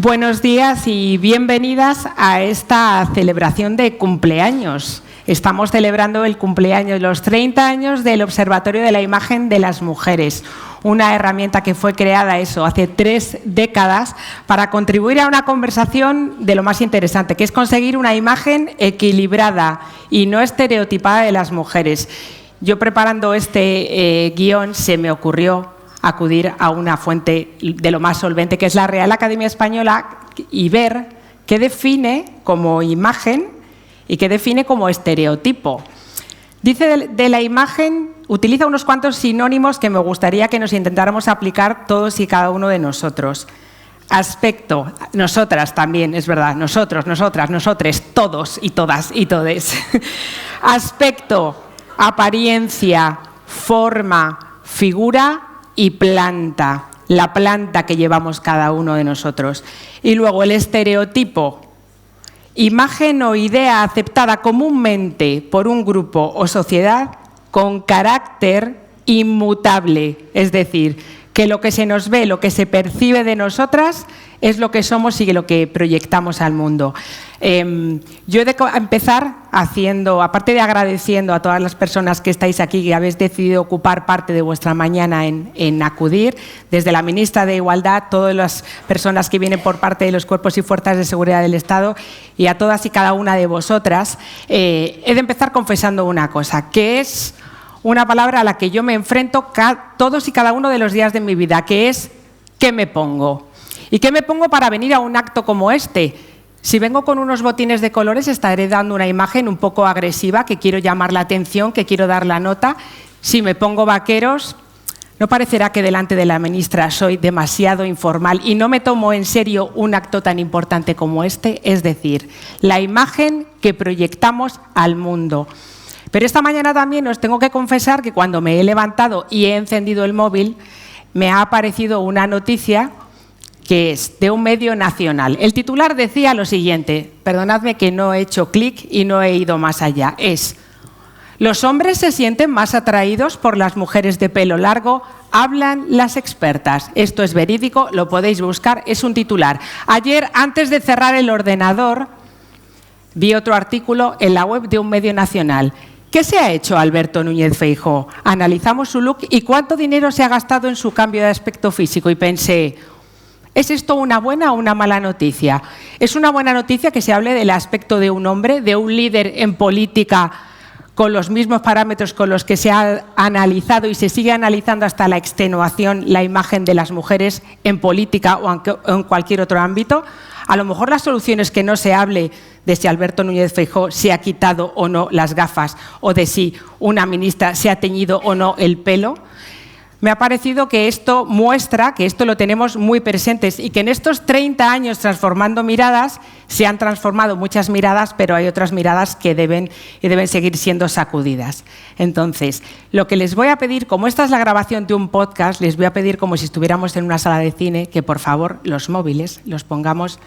Buenos días y bienvenidas a esta celebración de cumpleaños. Estamos celebrando el cumpleaños, los 30 años del Observatorio de la Imagen de las Mujeres, una herramienta que fue creada hace 3 décadas para contribuir a una conversación de lo más interesante, que es conseguir una imagen equilibrada y no estereotipada de las mujeres. Yo preparando este guión se me ocurrió acudir a una fuente de lo más solvente, que es la Real Academia Española, y ver qué define como imagen y qué define como estereotipo. Dice de la imagen, utiliza unos cuantos sinónimos que me gustaría que nos intentáramos aplicar todos y cada uno de nosotros. Aspecto, nosotras también, es verdad, nosotros, nosotras, nosotres, todos y todas y todes. Aspecto, apariencia, forma, figura y planta, la planta que llevamos cada uno de nosotros. Y luego el estereotipo, imagen o idea aceptada comúnmente por un grupo o sociedad con carácter inmutable, es decir, que lo que se nos ve, lo que se percibe de nosotras es lo que somos y lo que proyectamos al mundo. Yo he de empezar aparte de agradeciendo a todas las personas que estáis aquí, que habéis decidido ocupar parte de vuestra mañana en acudir, desde la ministra de Igualdad, todas las personas que vienen por parte de los cuerpos y fuerzas de seguridad del Estado y a todas y cada una de vosotras, he de empezar confesando una cosa, que es una palabra a la que yo me enfrento todos y cada uno de los días de mi vida, que es ¿qué me pongo? ¿Y qué me pongo para venir a un acto como este? Si vengo con unos botines de colores, estaré dando una imagen un poco agresiva, que quiero llamar la atención, que quiero dar la nota. Si me pongo vaqueros, no parecerá que delante de la ministra soy demasiado informal y no me tomo en serio un acto tan importante como este, es decir, la imagen que proyectamos al mundo. Pero esta mañana también os tengo que confesar que cuando me he levantado y he encendido el móvil, me ha aparecido una noticia que es de un medio nacional. El titular decía lo siguiente, perdonadme que no he hecho clic y no he ido más allá, es: los hombres se sienten más atraídos por las mujeres de pelo largo, hablan las expertas. Esto es verídico, lo podéis buscar, es un titular. Ayer, antes de cerrar el ordenador, vi otro artículo en la web de un medio nacional. ¿Qué se ha hecho Alberto Núñez Feijóo? Analizamos su look y cuánto dinero se ha gastado en su cambio de aspecto físico y pensé, ¿es esto una buena o una mala noticia? ¿Es una buena noticia que se hable del aspecto de un hombre, de un líder en política con los mismos parámetros con los que se ha analizado y se sigue analizando hasta la extenuación la imagen de las mujeres en política o en cualquier otro ámbito? A lo mejor la solución es que no se hable de si Alberto Núñez Feijóo se ha quitado o no las gafas o de si una ministra se ha teñido o no el pelo. Me ha parecido que esto muestra que esto lo tenemos muy presentes y que en estos 30 años transformando miradas se han transformado muchas miradas, pero hay otras miradas que deben seguir siendo sacudidas. Entonces, lo que les voy a pedir, como esta es la grabación de un podcast, les voy a pedir como si estuviéramos en una sala de cine que por favor los móviles los pongamos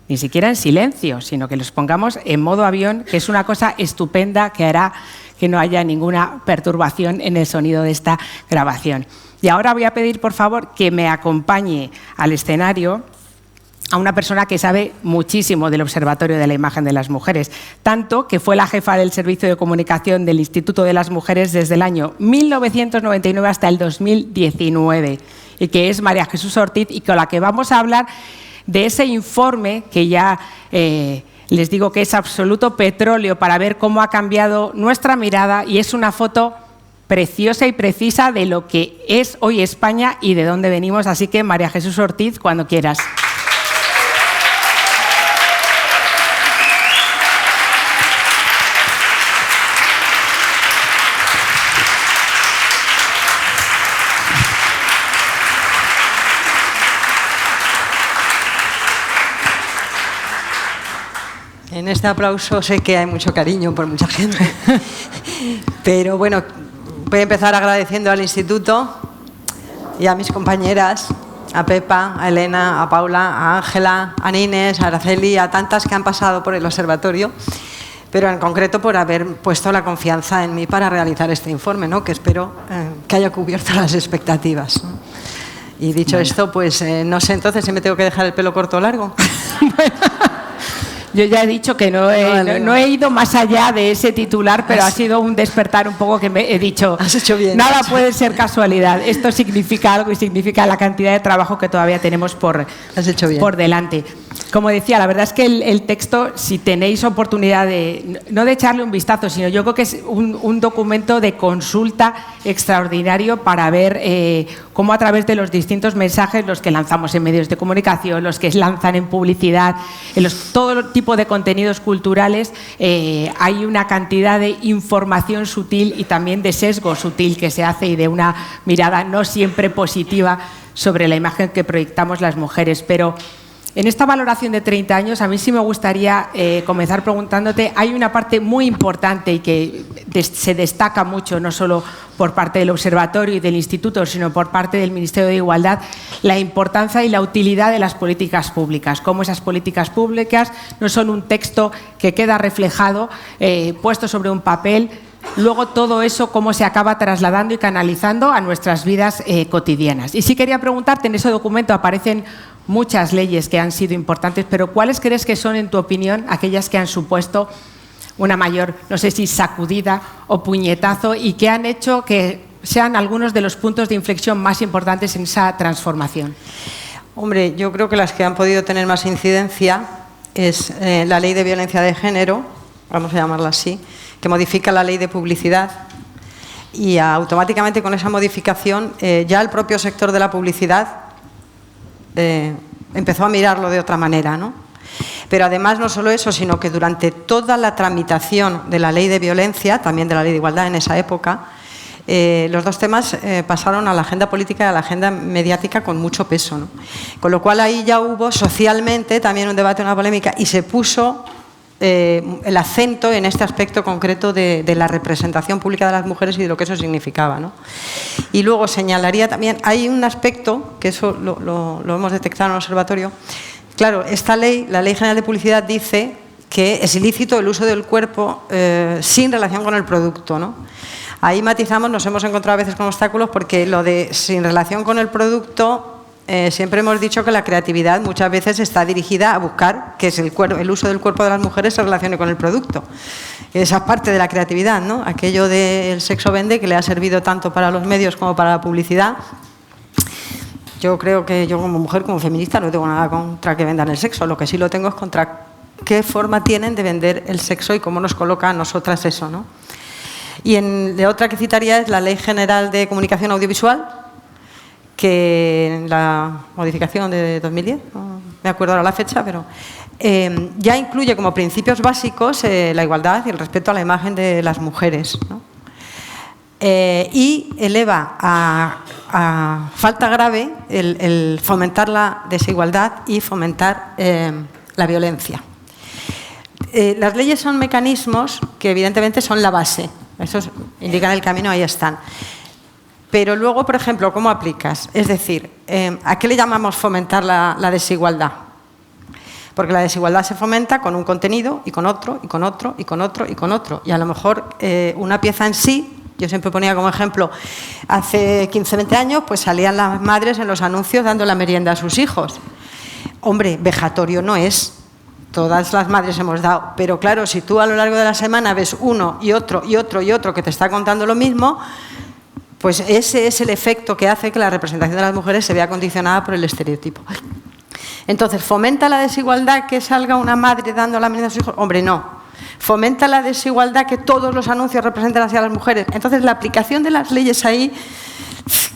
ni siquiera en silencio, sino que los pongamos en modo avión, que es una cosa estupenda que hará que no haya ninguna perturbación en el sonido de esta grabación. Y ahora voy a pedir, por favor, que me acompañe al escenario a una persona que sabe muchísimo del Observatorio de la Imagen de las Mujeres, tanto que fue la jefa del Servicio de Comunicación del Instituto de las Mujeres desde el año 1999 hasta el 2019, y que es María Jesús Ortiz, y con la que vamos a hablar de ese informe que ya les digo que es absoluto petróleo para ver cómo ha cambiado nuestra mirada, y es una foto preciosa y precisa de lo que es hoy España y de dónde venimos. Así que, María Jesús Ortiz, cuando quieras. En este aplauso sé que hay mucho cariño por mucha gente, pero bueno, voy a empezar agradeciendo al Instituto y a mis compañeras, a Pepa, a Elena, a Paula, a Ángela, a Inés, a Araceli, a tantas que han pasado por el observatorio, pero en concreto por haber puesto la confianza en mí para realizar este informe, ¿no? Que espero que haya cubierto las expectativas, ¿no? Y dicho esto, pues no sé entonces si me tengo que dejar el pelo corto o largo. Yo ya he dicho que no he ido más allá de ese titular, pero ha sido un despertar un poco que me he dicho. Has hecho bien. Nada puede ser casualidad. Esto significa algo y significa la cantidad de trabajo que todavía tenemos por delante. Como decía, la verdad es que el texto, si tenéis oportunidad no de echarle un vistazo, sino yo creo que es un documento de consulta extraordinario para ver cómo a través de los distintos mensajes, los que lanzamos en medios de comunicación, los que lanzan en publicidad, todo tipo de contenidos culturales, hay una cantidad de información sutil y también de sesgo sutil que se hace y de una mirada no siempre positiva sobre la imagen que proyectamos las mujeres. Pero en esta valoración de 30 años, a mí sí me gustaría comenzar preguntándote, hay una parte muy importante y que se destaca mucho, no solo por parte del Observatorio y del Instituto, sino por parte del Ministerio de Igualdad, la importancia y la utilidad de las políticas públicas, cómo esas políticas públicas no son un texto que queda reflejado, puesto sobre un papel. Luego todo eso cómo se acaba trasladando y canalizando a nuestras vidas cotidianas. Y sí quería preguntarte, en ese documento aparecen muchas leyes que han sido importantes, pero ¿cuáles crees que son, en tu opinión, aquellas que han supuesto una mayor, no sé si sacudida o puñetazo, y que han hecho que sean algunos de los puntos de inflexión más importantes en esa transformación? Hombre, yo creo que las que han podido tener más incidencia es la Ley de Violencia de Género, vamos a llamarla así, que modifica la Ley de Publicidad, y automáticamente con esa modificación ya el propio sector de la publicidad empezó a mirarlo de otra manera, ¿no? Pero además no solo eso, sino que durante toda la tramitación de la Ley de Violencia, también de la Ley de Igualdad en esa época, los dos temas pasaron a la agenda política y a la agenda mediática con mucho peso, ¿no? Con lo cual ahí ya hubo socialmente también un debate, una polémica, y se puso el acento en este aspecto concreto de la representación pública de las mujeres y de lo que eso significaba, ¿no? Y luego señalaría también, hay un aspecto, que eso lo hemos detectado en el observatorio. Claro, esta ley, la Ley General de Publicidad, dice que es ilícito el uso del cuerpo sin relación con el producto, ¿no? Ahí matizamos, nos hemos encontrado a veces con obstáculos, porque lo de sin relación con el producto, siempre hemos dicho que la creatividad muchas veces está dirigida a buscar que es el uso del cuerpo de las mujeres se relacione con el producto. Esa parte de la creatividad, ¿no? Aquello del sexo vende, que le ha servido tanto para los medios como para la publicidad. Yo creo que yo, como mujer, como feminista, no tengo nada contra que vendan el sexo. Lo que sí lo tengo es contra qué forma tienen de vender el sexo y cómo nos coloca a nosotras eso, ¿no? Y de otra que citaría es la Ley General de Comunicación Audiovisual, que en la modificación de 2010, no me acuerdo ahora la fecha, pero ya incluye como principios básicos la igualdad y el respeto a la imagen de las mujeres, ¿no? Y eleva a falta grave el fomentar la desigualdad y fomentar la violencia. Las leyes son mecanismos que evidentemente son la base, esos indican el camino, ahí están. Pero luego, por ejemplo, ¿cómo aplicas? Es decir, ¿a qué le llamamos fomentar la desigualdad? Porque la desigualdad se fomenta con un contenido y con otro, y con otro, y con otro, y con otro. Y a lo mejor una pieza en sí, yo siempre ponía como ejemplo, hace 15, 20 años, pues salían las madres en los anuncios dando la merienda a sus hijos. Hombre, vejatorio no es. Todas las madres hemos dado. Pero claro, si tú a lo largo de la semana ves uno y otro y otro y otro que te está contando lo mismo, pues ese es el efecto que hace que la representación de las mujeres se vea condicionada por el estereotipo. Entonces, ¿fomenta la desigualdad que salga una madre dando la merienda a sus hijos? Hombre, no. ¿Fomenta la desigualdad que todos los anuncios representen hacia las mujeres? Entonces, la aplicación de las leyes ahí,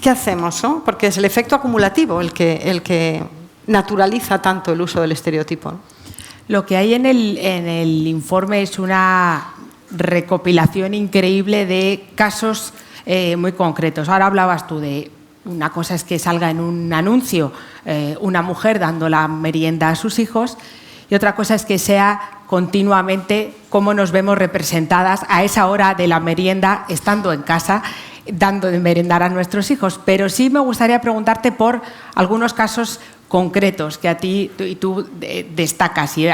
¿qué hacemos, no? Porque es el efecto acumulativo el que naturaliza tanto el uso del estereotipo, ¿no? Lo que hay en el informe es una recopilación increíble de casos muy concretos. Ahora hablabas tú de una cosa es que salga en un anuncio una mujer dando la merienda a sus hijos, y otra cosa es que sea continuamente cómo nos vemos representadas a esa hora de la merienda estando en casa dando de merendar a nuestros hijos. Pero sí me gustaría preguntarte por algunos casos concretos que a ti tú destacas y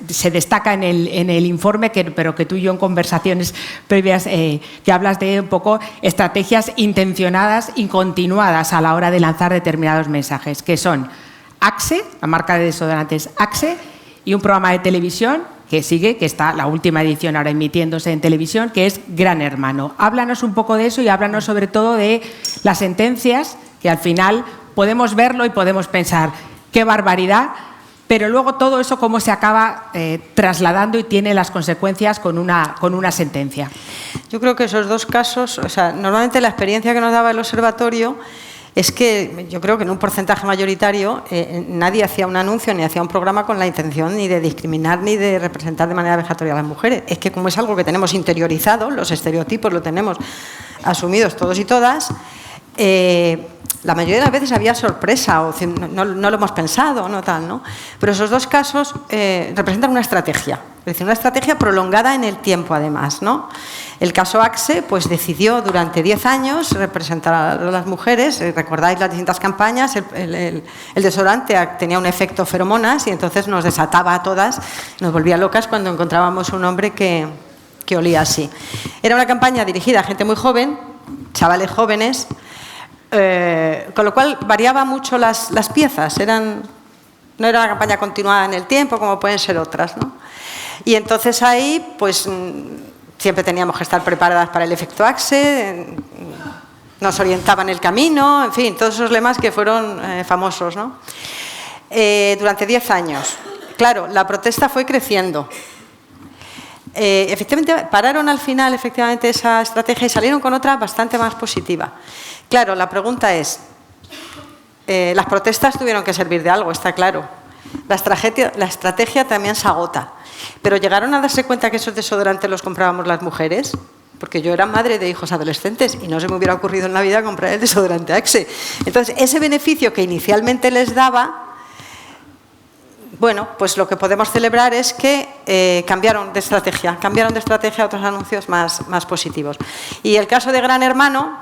se destaca en el informe, pero que tú y yo en conversaciones previas que hablas de un poco estrategias intencionadas y continuadas a la hora de lanzar determinados mensajes, que son Axe, la marca de desodorantes Axe, y un programa de televisión que sigue, que está la última edición ahora emitiéndose en televisión, que es Gran Hermano. Háblanos un poco de eso y háblanos sobre todo de las sentencias, que al final podemos verlo y podemos pensar qué barbaridad, pero luego todo eso cómo se acaba trasladando y tiene las consecuencias con una sentencia. Yo creo que esos dos casos, o sea, normalmente la experiencia que nos daba el observatorio es que yo creo que en un porcentaje mayoritario nadie hacía un anuncio ni hacía un programa con la intención ni de discriminar ni de representar de manera vejatoria a las mujeres. Es que como es algo que tenemos interiorizado, los estereotipos lo tenemos asumidos todos y todas, la mayoría de las veces había sorpresa o no lo hemos pensado, no tal, ¿no? Pero esos dos casos representan una estrategia, es decir, una estrategia prolongada en el tiempo además, ¿no? El caso Axe pues decidió durante 10 años representar a las mujeres. Recordáis las distintas campañas, el desodorante tenía un efecto feromonas y entonces nos desataba a todas, nos volvía locas cuando encontrábamos un hombre que olía así. Era una campaña dirigida a gente muy joven, chavales jóvenes, con lo cual variaba mucho las piezas, no era una campaña continuada en el tiempo como pueden ser otras, ¿no? Y entonces ahí pues siempre teníamos que estar preparadas para el efecto Axe, nos orientaban el camino, en fin, todos esos lemas que fueron famosos, ¿no? Durante 10 años. Claro, la protesta fue creciendo. Efectivamente, pararon al final efectivamente esa estrategia y salieron con otra bastante más positiva. Claro, la pregunta es, las protestas tuvieron que servir de algo, está claro. La estrategia también se agota. Pero llegaron a darse cuenta que esos desodorantes los comprábamos las mujeres, porque yo era madre de hijos adolescentes y no se me hubiera ocurrido en la vida comprar el desodorante Axe. Entonces, ese beneficio que inicialmente les daba, bueno, pues lo que podemos celebrar es que cambiaron de estrategia a otros anuncios más positivos. Y el caso de Gran Hermano,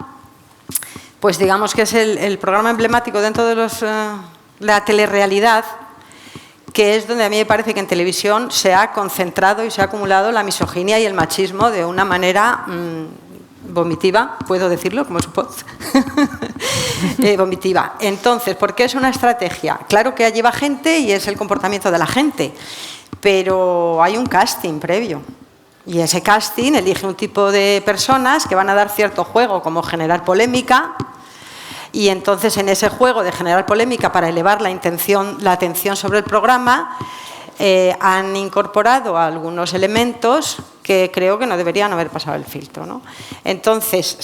pues digamos que es el programa emblemático dentro de la telerrealidad, que es donde a mí me parece que en televisión se ha concentrado y se ha acumulado la misoginia y el machismo de una manera vomitiva, puedo decirlo como su voz, vomitiva. Entonces, ¿por qué es una estrategia? Claro que allí va gente y es el comportamiento de la gente, pero hay un casting previo. Y ese casting elige un tipo de personas que van a dar cierto juego, como generar polémica. Y entonces en ese juego de generar polémica para elevar la atención sobre el programa, han incorporado algunos elementos que creo que no deberían haber pasado el filtro, ¿no? Entonces,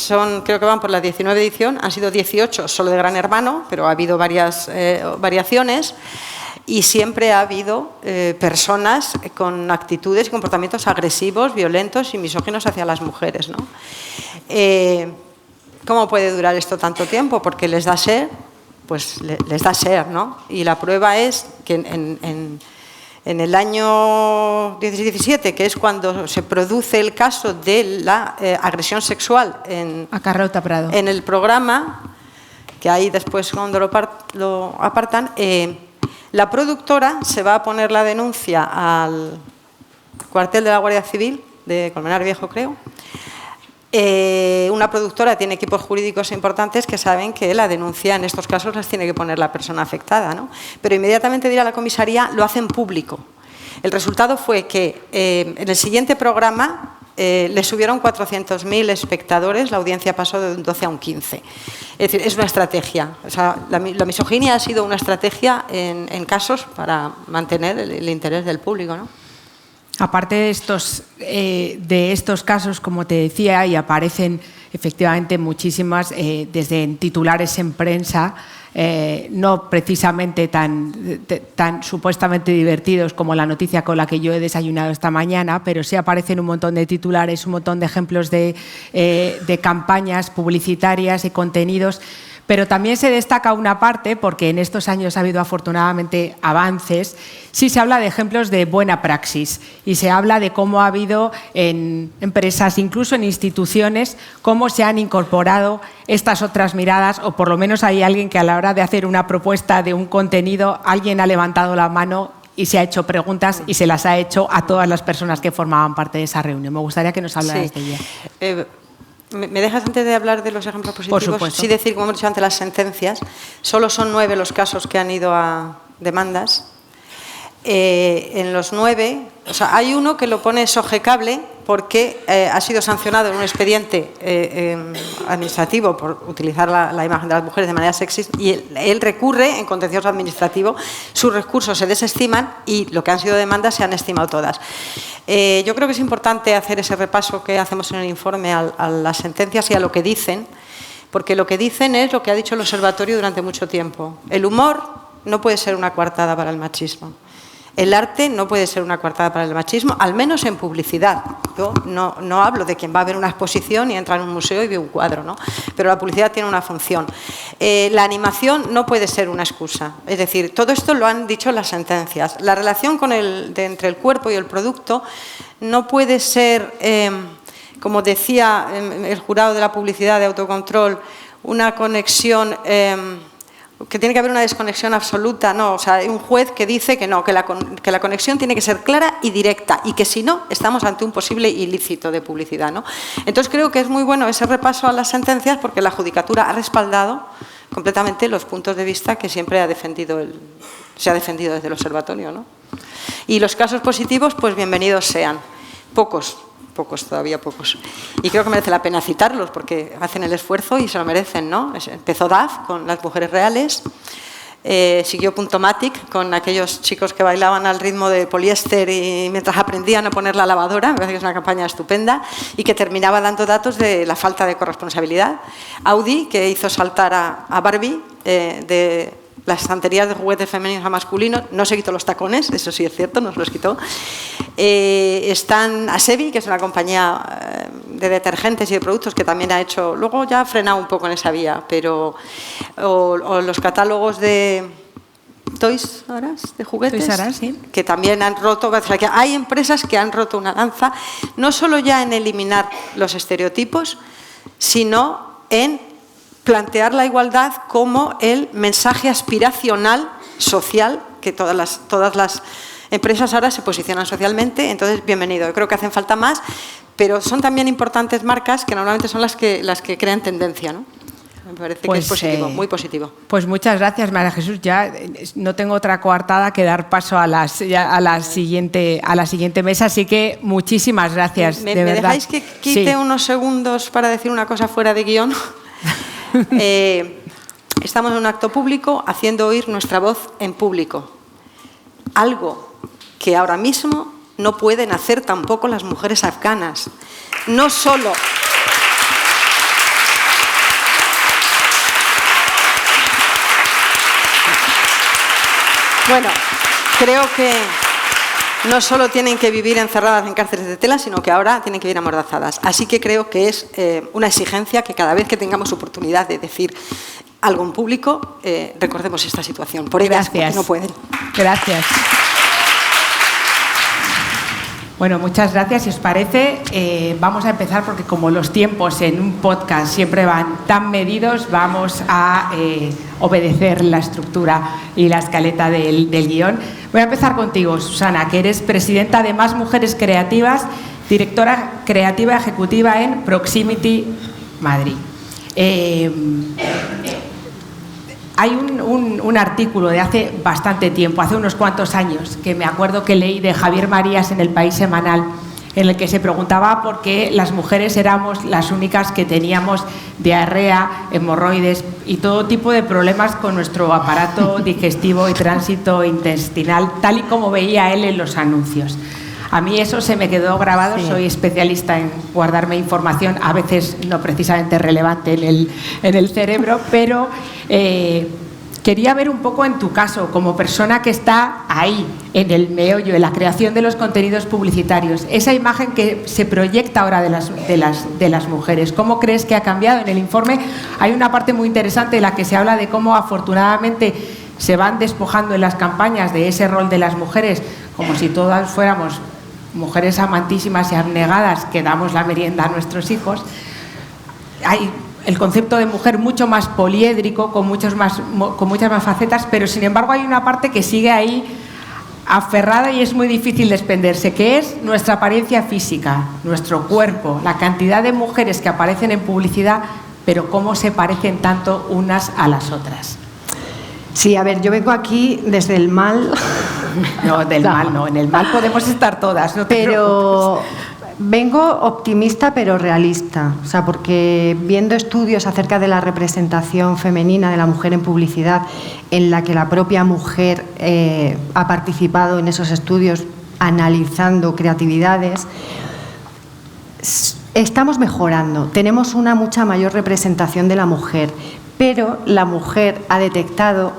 creo que van por la 19 edición, han sido 18 solo de Gran Hermano, pero ha habido varias variaciones y siempre ha habido personas con actitudes y comportamientos agresivos, violentos y misóginos hacia las mujeres, ¿no? ¿Cómo puede durar esto tanto tiempo? Porque les da ser, pues les da ser, ¿no? Y la prueba es que en el año 16-17, que es cuando se produce el caso de la agresión sexual en el programa, que ahí después cuando lo apartan, la productora se va a poner la denuncia al cuartel de la Guardia Civil de Colmenar Viejo, creo. Una productora tiene equipos jurídicos importantes que saben que la denuncia en estos casos las tiene que poner la persona afectada, ¿no? Pero inmediatamente de ir a la comisaría lo hacen público. El resultado fue que en el siguiente programa le subieron 400.000 espectadores, la audiencia pasó de un 12 a un 15. Es decir, es una estrategia. O sea, la misoginia ha sido una estrategia en casos para mantener el interés del público, ¿no? Aparte de estos casos, como te decía, y aparecen efectivamente muchísimas, desde en titulares en prensa, no precisamente tan supuestamente divertidos como la noticia con la que yo he desayunado esta mañana, pero sí aparecen un montón de titulares, un montón de ejemplos de campañas publicitarias y contenidos. Pero también se destaca una parte, porque en estos años ha habido afortunadamente avances, sí se habla de ejemplos de buena praxis y se habla de cómo ha habido en empresas, incluso en instituciones, cómo se han incorporado estas otras miradas, o por lo menos hay alguien que a la hora de hacer una propuesta de un contenido, alguien ha levantado la mano y se ha hecho preguntas y se las ha hecho a todas las personas que formaban parte de esa reunión. Me gustaría que nos hablaras de ella. ¿Me dejas, antes de hablar de los ejemplos positivos, Por supuesto, sí decir, como hemos dicho antes, las sentencias? Solo son 9 los casos que han ido a demandas. En los 9, o sea, hay uno que lo pone sojecable porque ha sido sancionado en un expediente administrativo por utilizar la imagen de las mujeres de manera sexista, y él recurre en contencioso administrativo, sus recursos se desestiman y lo que han sido demandas se han estimado todas. Yo creo que es importante hacer ese repaso que hacemos en el informe a las sentencias y a lo que dicen, porque lo que dicen es lo que ha dicho el Observatorio durante mucho tiempo. El humor no puede ser una coartada para el machismo. El arte no puede ser una coartada para el machismo, al menos en publicidad. Yo no hablo de quien va a ver una exposición y entra en un museo y ve un cuadro, ¿no? Pero la publicidad tiene una función. La animación no puede ser una excusa. Es decir, todo esto lo han dicho las sentencias. La relación entre el cuerpo y el producto no puede ser, como decía el jurado de la publicidad de autocontrol, una conexión... que tiene que haber una desconexión absoluta, no, o sea, hay un juez que dice que no, que la conexión tiene que ser clara y directa y que si no, estamos ante un posible ilícito de publicidad, ¿no? Entonces creo que es muy bueno ese repaso a las sentencias porque la Judicatura ha respaldado completamente los puntos de vista que siempre se ha defendido desde el Observatorio, ¿no? Y los casos positivos, pues bienvenidos sean. Pocos, todavía pocos. Y creo que merece la pena citarlos porque hacen el esfuerzo y se lo merecen, ¿no? Empezó DAF con las mujeres reales, siguió Puntomatic con aquellos chicos que bailaban al ritmo de poliéster y mientras aprendían a poner la lavadora, me parece que es una campaña estupenda, y que terminaba dando datos de la falta de corresponsabilidad. Audi, que hizo saltar a Barbie de las estanterías de juguetes femeninos a masculinos, no se quitó los tacones, eso sí es cierto, nos los quitó. Están Asevi, que es una compañía de detergentes y de productos que también ha hecho, luego ya ha frenado un poco en esa vía, pero o los catálogos de Toys R Us, de juguetes, Toys R Us, sí, que también han roto, o sea, que hay empresas que han roto una lanza, no solo ya en eliminar los estereotipos, sino en plantear la igualdad como el mensaje aspiracional social que todas las empresas ahora se posicionan socialmente. Entonces, bienvenido. Yo creo que hacen falta más, pero son también importantes marcas que normalmente son las que crean tendencia, ¿no? Me parece que es positivo, muy positivo. Pues muchas gracias, María Jesús. Ya no tengo otra coartada que dar paso a la siguiente mesa, así que muchísimas gracias. ¿Me dejáis que quite unos segundos para decir una cosa fuera de guión? Estamos en un acto público haciendo oír nuestra voz en público. Algo que ahora mismo no pueden hacer tampoco las mujeres afganas. No solo... Bueno, creo que no solo tienen que vivir encerradas en cárceles de tela, sino que ahora tienen que vivir amordazadas. Así que creo que es una exigencia que cada vez que tengamos oportunidad de decir algo en público, recordemos esta situación. Por ellas, porque no pueden. Gracias. Bueno, muchas gracias. Si os parece, vamos a empezar porque como los tiempos en un podcast siempre van tan medidos, vamos a obedecer la estructura y la escaleta del guión. Voy a empezar contigo, Susana, que eres presidenta de Más Mujeres Creativas, directora creativa ejecutiva en Proximity Madrid. Hay un artículo de hace bastante tiempo, hace unos cuantos años, que me acuerdo que leí de Javier Marías en El País Semanal, en el que se preguntaba por qué las mujeres éramos las únicas que teníamos diarrea, hemorroides y todo tipo de problemas con nuestro aparato digestivo y tránsito intestinal, tal y como veía él en los anuncios. A mí eso se me quedó grabado, sí. Soy especialista en guardarme información, a veces no precisamente relevante en el cerebro, pero Quería ver un poco en tu caso, como persona que está ahí, en el meollo, en la creación de los contenidos publicitarios, esa imagen que se proyecta ahora de las mujeres. ¿Cómo crees que ha cambiado? En el informe hay una parte muy interesante en la que se habla de cómo afortunadamente se van despojando en las campañas de ese rol de las mujeres, como si todas fuéramos mujeres amantísimas y abnegadas que damos la merienda a nuestros hijos. Hay el concepto de mujer mucho más poliédrico, con muchas más facetas, pero sin embargo hay una parte que sigue ahí aferrada y es muy difícil desprenderse, que es nuestra apariencia física, nuestro cuerpo, la cantidad de mujeres que aparecen en publicidad, pero cómo se parecen tanto unas a las otras. Sí, a ver, yo vengo aquí desde el mal. No, del mal no, en el mal podemos estar todas, no te preocupes. Vengo optimista pero realista, o sea, porque viendo estudios acerca de la representación femenina de la mujer en publicidad, en la que la propia mujer ha participado en esos estudios analizando creatividades, estamos mejorando, tenemos una mucha mayor representación de la mujer, pero la mujer ha detectado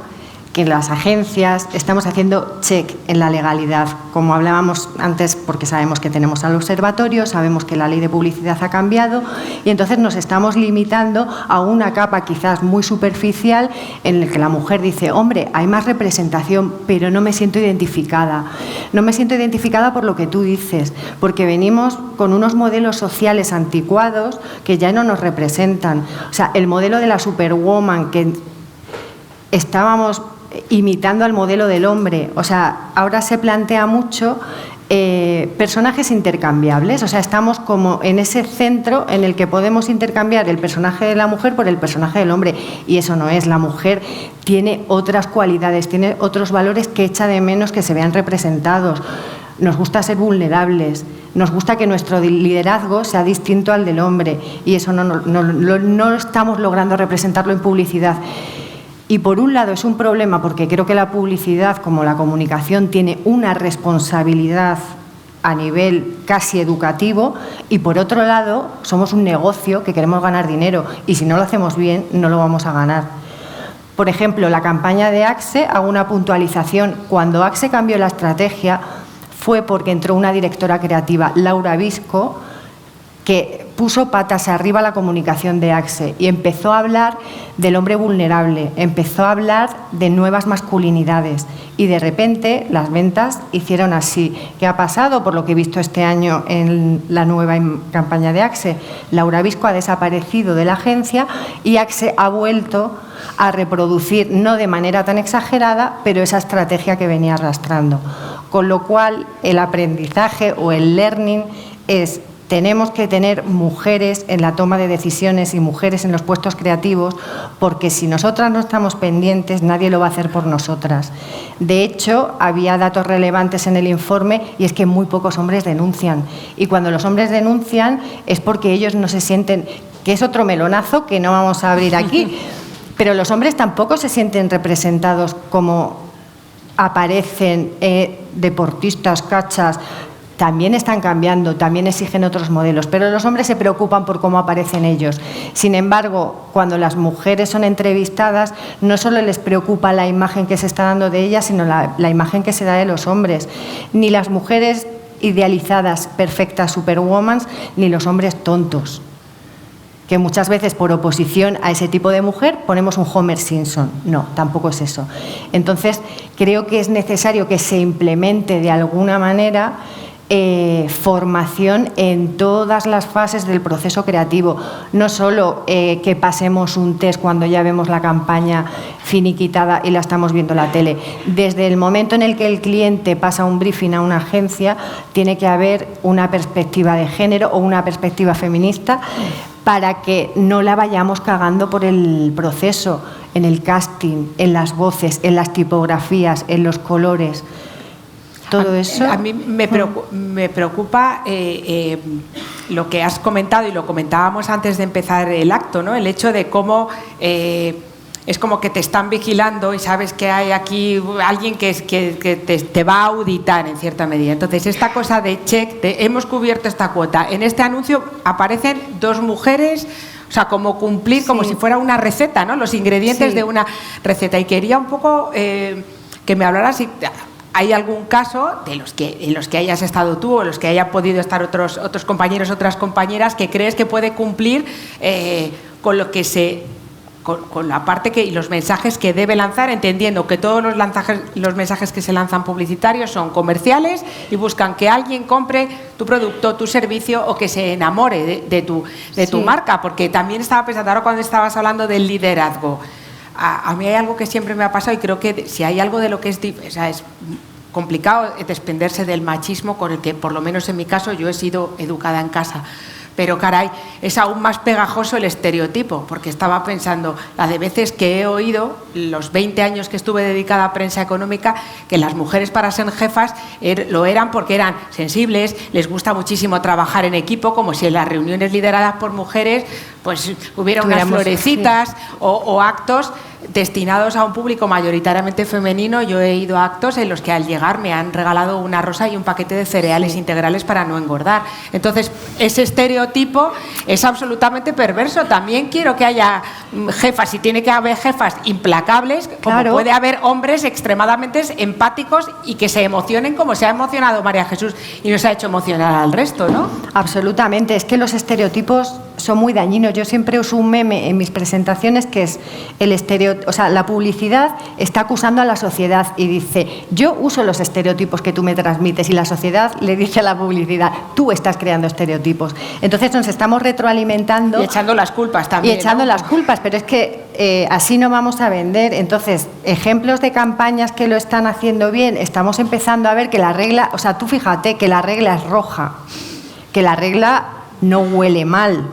que en las agencias estamos haciendo check en la legalidad, como hablábamos antes, porque sabemos que tenemos al observatorio, sabemos que la ley de publicidad ha cambiado y entonces nos estamos limitando a una capa quizás muy superficial en la que la mujer dice, hombre, hay más representación, pero no me siento identificada. No me siento identificada por lo que tú dices, porque venimos con unos modelos sociales anticuados que ya no nos representan. O sea, el modelo de la superwoman que estábamos imitando al modelo del hombre, o sea, ahora se plantea mucho personajes intercambiables, o sea, estamos como en ese centro en el que podemos intercambiar el personaje de la mujer por el personaje del hombre, y eso no es. La mujer tiene otras cualidades, tiene otros valores que echa de menos que se vean representados. Nos gusta ser vulnerables, nos gusta que nuestro liderazgo sea distinto al del hombre, y eso no estamos logrando representarlo en publicidad. Y por un lado es un problema porque creo que la publicidad, como la comunicación, tiene una responsabilidad a nivel casi educativo, y por otro lado somos un negocio que queremos ganar dinero y si no lo hacemos bien no lo vamos a ganar. Por ejemplo, la campaña de Axe, hago una puntualización, cuando Axe cambió la estrategia fue porque entró una directora creativa, Laura Visco, que puso patas arriba la comunicación de Axe y empezó a hablar del hombre vulnerable, empezó a hablar de nuevas masculinidades y de repente las ventas hicieron así. ¿Qué ha pasado? Por lo que he visto este año en la nueva campaña de Axe, Laura Visco ha desaparecido de la agencia y Axe ha vuelto a reproducir, no de manera tan exagerada, pero esa estrategia que venía arrastrando. Con lo cual el aprendizaje o el learning es: tenemos que tener mujeres en la toma de decisiones y mujeres en los puestos creativos, porque si nosotras no estamos pendientes, nadie lo va a hacer por nosotras. De hecho, había datos relevantes en el informe y es que muy pocos hombres denuncian. Y cuando los hombres denuncian es porque ellos no se sienten, que es otro melonazo que no vamos a abrir aquí, pero los hombres tampoco se sienten representados como aparecen deportistas, cachas. También están cambiando, también exigen otros modelos, pero los hombres se preocupan por cómo aparecen ellos. Sin embargo, cuando las mujeres son entrevistadas, no solo les preocupa la imagen que se está dando de ellas, sino la imagen que se da de los hombres. Ni las mujeres idealizadas, perfectas, superwomans, ni los hombres tontos, que muchas veces por oposición a ese tipo de mujer ponemos un Homer Simpson. No, tampoco es eso. Entonces, creo que es necesario que se implemente de alguna manera formación en todas las fases del proceso creativo, no solo que pasemos un test cuando ya vemos la campaña finiquitada y la estamos viendo en la tele. Desde el momento en el que el cliente pasa un briefing a una agencia, tiene que haber una perspectiva de género o una perspectiva feminista para que no la vayamos cagando por el proceso, en el casting, en las voces, en las tipografías, en los colores. Todo eso. A mí me preocupa lo que has comentado, y lo comentábamos antes de empezar el acto, ¿no? El hecho de cómo es como que te están vigilando y sabes que hay aquí alguien que te va a auditar en cierta medida. Entonces, esta cosa de check, hemos cubierto esta cuota. En este anuncio aparecen dos mujeres. O sea, como cumplir, como si fuera una receta, ¿no? Los ingredientes de una receta. Y quería un poco que me hablaras si hay algún caso en los que hayas estado tú o en los que hayan podido estar otros compañeros, otras compañeras, que crees que puede cumplir con lo que con la parte y los mensajes que debe lanzar, entendiendo que todos los mensajes que se lanzan publicitarios son comerciales y buscan que alguien compre tu producto, tu servicio, o que se enamore de tu marca. Porque también estaba pensando ahora cuando estabas hablando del liderazgo. A mí hay algo que siempre me ha pasado, y creo que si hay algo de lo que es complicado desprenderse del machismo, con el que, por lo menos en mi caso, yo he sido educada en casa. Pero caray, es aún más pegajoso el estereotipo, porque estaba pensando la de veces que he oído, los 20 años que estuve dedicada a prensa económica, que las mujeres para ser jefas lo eran porque eran sensibles, les gusta muchísimo trabajar en equipo, como si en las reuniones lideradas por mujeres pues hubiera unas florecitas o actos destinados a un público mayoritariamente femenino. Yo he ido a actos en los que al llegar me han regalado una rosa y un paquete de cereales integrales para no engordar. Entonces, ese estereotipo es absolutamente perverso. También quiero que haya jefas, y tiene que haber jefas implacables, como puede haber hombres extremadamente empáticos y que se emocionen como se ha emocionado María Jesús y nos ha hecho emocionar al resto, ¿no? Absolutamente. Es que los estereotipos son muy dañinos. Yo siempre uso un meme en mis presentaciones que es el estereotipo. O sea, la publicidad está acusando a la sociedad y dice: yo uso los estereotipos que tú me transmites, y la sociedad le dice a la publicidad: tú estás creando estereotipos. Entonces nos estamos retroalimentando. Y echando las culpas también. Y echando las culpas, pero es que así no vamos a vender. Entonces, ejemplos de campañas que lo están haciendo bien, estamos empezando a ver que la regla, o sea, tú fíjate que la regla es roja, que la regla no huele mal.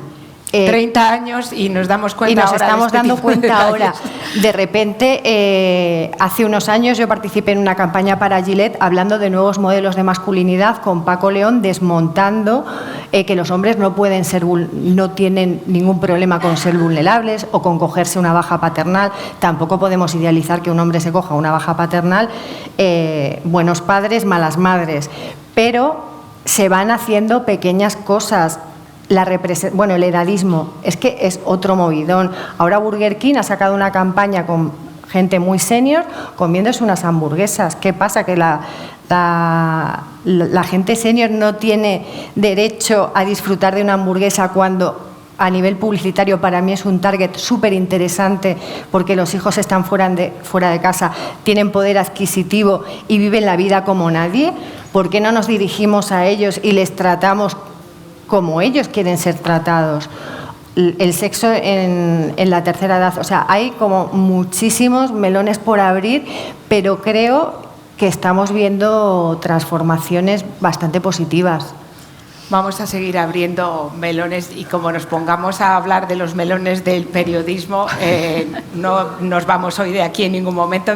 30 años y nos damos cuenta ahora. Y nos estamos dando cuenta ahora. De repente, hace unos años yo participé en una campaña para Gillette hablando de nuevos modelos de masculinidad con Paco León, desmontando que los hombres no tienen ningún problema con ser vulnerables o con cogerse una baja paternal. Tampoco podemos idealizar que un hombre se coja una baja paternal. Buenos padres, malas madres. Pero se van haciendo pequeñas cosas. El edadismo es que es otro movidón. Ahora Burger King ha sacado una campaña con gente muy senior comiéndose unas hamburguesas. ¿Qué pasa? Que la gente senior no tiene derecho a disfrutar de una hamburguesa, cuando a nivel publicitario para mí es un target súper interesante, porque los hijos están fuera de casa, tienen poder adquisitivo y viven la vida como nadie. ¿Por qué no nos dirigimos a ellos y les tratamos como ellos quieren ser tratados? El sexo en la tercera edad, o sea, hay como muchísimos melones por abrir, pero creo que estamos viendo transformaciones bastante positivas. Vamos a seguir abriendo melones, y como nos pongamos a hablar de los melones del periodismo, no nos vamos hoy de aquí en ningún momento.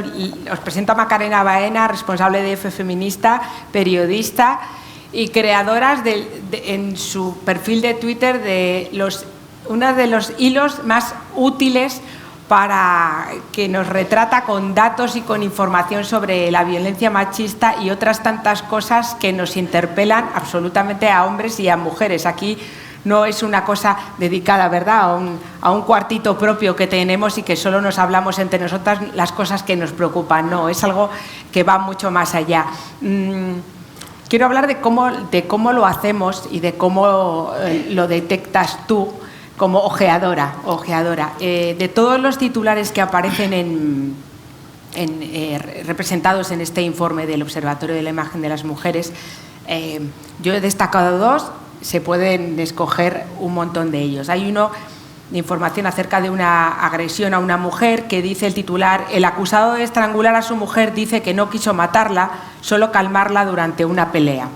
Os presento a Macarena Baena, responsable de F Feminista, periodista y creadoras en su perfil de Twitter de uno de los hilos más útiles para que nos retrata con datos y con información sobre la violencia machista y otras tantas cosas que nos interpelan absolutamente a hombres y a mujeres. Aquí no es una cosa dedicada, ¿verdad?, a un cuartito propio que tenemos y que solo nos hablamos entre nosotras las cosas que nos preocupan. No, es algo que va mucho más allá. Quiero hablar de cómo lo hacemos y de cómo lo detectas tú como ojeadora. De todos los titulares que aparecen representados en este informe del Observatorio de la Imagen de las Mujeres, yo he destacado dos. Se pueden escoger un montón de ellos. Hay uno de información acerca de una agresión a una mujer, que dice el titular: el acusado de estrangular a su mujer dice que no quiso matarla, solo calmarla durante una pelea.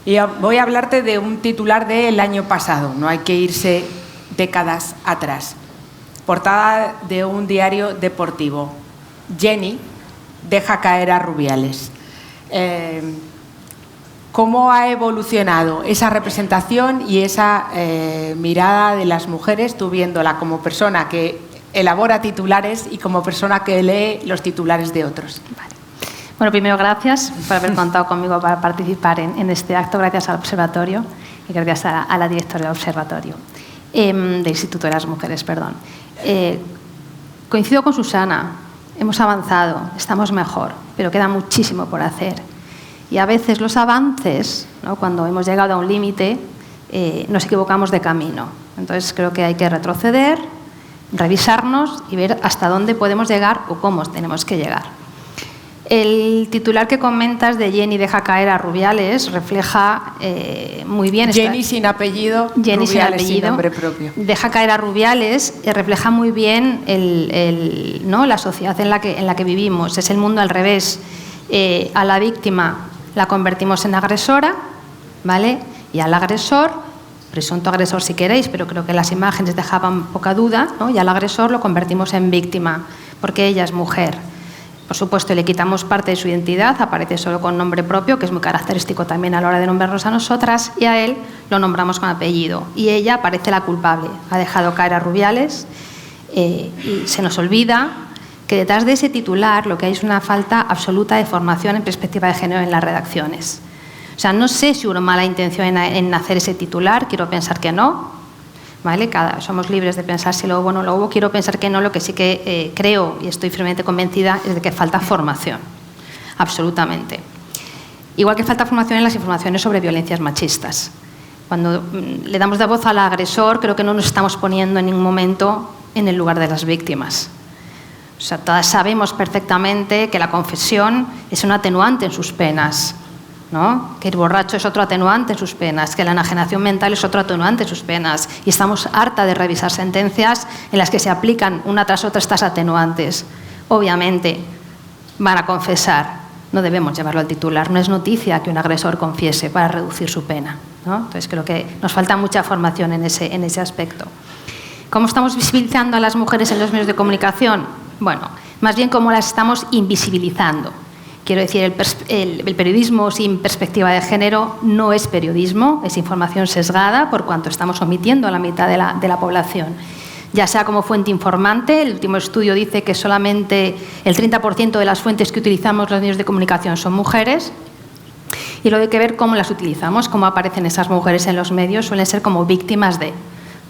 Y voy a hablarte de un titular del año pasado, no hay que irse décadas atrás. Portada de un diario deportivo: Jenny deja caer a Rubiales. ¿Cómo ha evolucionado esa representación y esa mirada de las mujeres, tú viéndola como persona que elabora titulares y como persona que lee los titulares de otros? Vale. Bueno, primero, gracias por haber contado conmigo para participar en este acto, gracias al Observatorio y gracias a la directora del Observatorio. del Instituto de las Mujeres, perdón. Coincido con Susana, hemos avanzado, estamos mejor, pero queda muchísimo por hacer. Y a veces los avances, ¿no?, cuando hemos llegado a un límite, nos equivocamos de camino. Entonces creo que hay que retroceder, revisarnos y ver hasta dónde podemos llegar o cómo tenemos que llegar. El titular que comentas de Jenny deja caer a Rubiales refleja muy bien... Jenny sin apellido, Jenny Rubiales sin apellido, sin nombre propio. Deja caer a Rubiales refleja muy bien ¿no?, la sociedad en la que vivimos. Es el mundo al revés. A la víctima la convertimos en agresora, ¿vale? Y al agresor, presunto agresor si queréis, pero creo que las imágenes dejaban poca duda, ¿no? Y al agresor lo convertimos en víctima, porque ella es mujer. Por supuesto, le quitamos parte de su identidad, aparece solo con nombre propio, que es muy característico también a la hora de nombrarnos a nosotras, y a él lo nombramos con apellido. Y ella aparece la culpable. Ha dejado caer a Rubiales y se nos olvida que detrás de ese titular lo que hay es una falta absoluta de formación en perspectiva de género en las redacciones. O sea, no sé si hubo mala intención en hacer ese titular, quiero pensar que no. ¿Vale? Somos libres de pensar si lo hubo o no lo hubo. Quiero pensar que no. Lo que sí que creo y estoy firmemente convencida es de que falta formación, absolutamente. Igual que falta formación en las informaciones sobre violencias machistas. Cuando le damos de voz al agresor, creo que no nos estamos poniendo en ningún momento en el lugar de las víctimas. O sea, todas sabemos perfectamente que la confesión es un atenuante en sus penas, ¿no? Que el borracho es otro atenuante en sus penas, que la enajenación mental es otro atenuante en sus penas. Y estamos harta de revisar sentencias en las que se aplican una tras otra estas atenuantes. Obviamente, van a confesar. No debemos llevarlo al titular. No es noticia que un agresor confiese para reducir su pena, ¿no? Entonces, creo que nos falta mucha formación en ese aspecto. ¿Cómo estamos visibilizando a las mujeres en los medios de comunicación? Bueno, más bien cómo las estamos invisibilizando. Quiero decir, el periodismo sin perspectiva de género no es periodismo, es información sesgada por cuanto estamos omitiendo a la mitad de la población. Ya sea como fuente informante, el último estudio dice que solamente el 30% de las fuentes que utilizamos los medios de comunicación son mujeres, y luego hay que ver cómo las utilizamos, cómo aparecen esas mujeres en los medios, suelen ser como víctimas de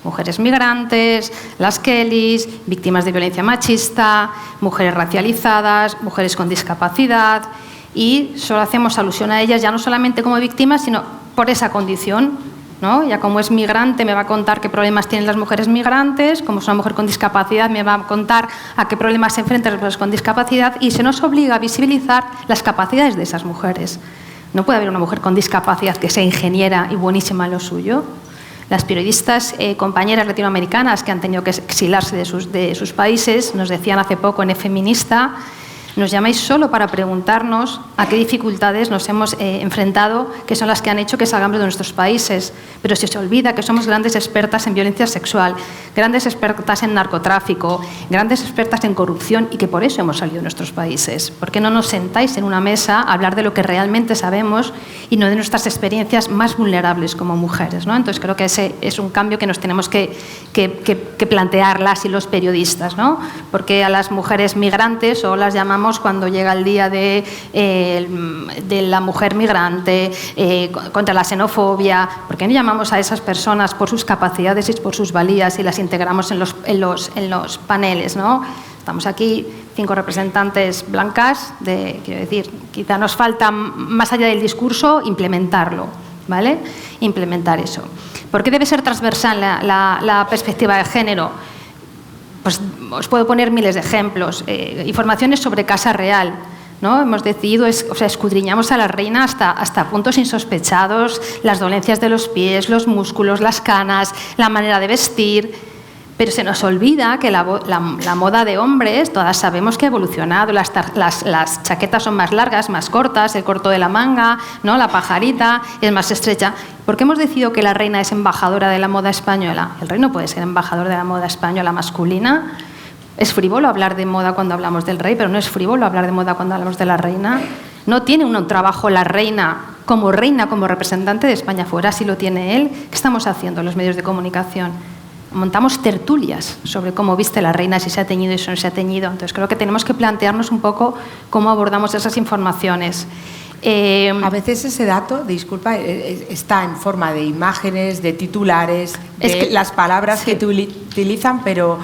mujeres migrantes, las Kellys, víctimas de violencia machista, mujeres racializadas, mujeres con discapacidad, y solo hacemos alusión a ellas ya no solamente como víctimas, sino por esa condición, ¿no? Ya como es migrante me va a contar qué problemas tienen las mujeres migrantes, como es una mujer con discapacidad me va a contar a qué problemas se enfrentan las mujeres con discapacidad, y se nos obliga a visibilizar las capacidades de esas mujeres. No puede haber una mujer con discapacidad que sea ingeniera y buenísima en lo suyo. Las periodistas compañeras latinoamericanas que han tenido que exilarse de sus países nos decían hace poco en Feminista: nos llamáis solo para preguntarnos a qué dificultades nos hemos enfrentado, que son las que han hecho que salgamos de nuestros países. Pero se os olvida que somos grandes expertas en violencia sexual, grandes expertas en narcotráfico, grandes expertas en corrupción, y que por eso hemos salido de nuestros países. ¿Por qué no nos sentáis en una mesa a hablar de lo que realmente sabemos y no de nuestras experiencias más vulnerables como mujeres, ¿no? Entonces creo que ese es un cambio que nos tenemos que plantear las y los periodistas, ¿no? Porque a las mujeres migrantes o las llamamos cuando llega el día de la mujer migrante, contra la xenofobia. ¿Por qué no llamamos a esas personas por sus capacidades y por sus valías y las integramos en los paneles, ¿no? Estamos aquí 5 representantes blancas, quiero decir, quizá nos falta, más allá del discurso, implementarlo, ¿vale? Implementar eso. ¿Por qué debe ser transversal la perspectiva de género? Pues os puedo poner miles de ejemplos. Informaciones sobre Casa Real, ¿no? Hemos decidido, escudriñamos a la reina hasta puntos insospechados, las dolencias de los pies, los músculos, las canas, la manera de vestir. Pero se nos olvida que la moda de hombres, todas sabemos que ha evolucionado. Las chaquetas son más largas, más cortas, el corto de la manga, ¿no? La pajarita es más estrecha. ¿Por qué hemos decidido que la reina es embajadora de la moda española? El rey no puede ser embajador de la moda española masculina. Es frívolo hablar de moda cuando hablamos del rey, pero no es frívolo hablar de moda cuando hablamos de la reina. No tiene un trabajo la reina, como representante de España fuera, sí lo tiene él. ¿Qué estamos haciendo en los medios de comunicación? Montamos tertulias sobre cómo viste la reina, si se ha teñido y si no se ha teñido. Entonces creo que tenemos que plantearnos un poco cómo abordamos esas informaciones. A veces ese dato, disculpa, está en forma de imágenes, de titulares, de las palabras que utilizan, pero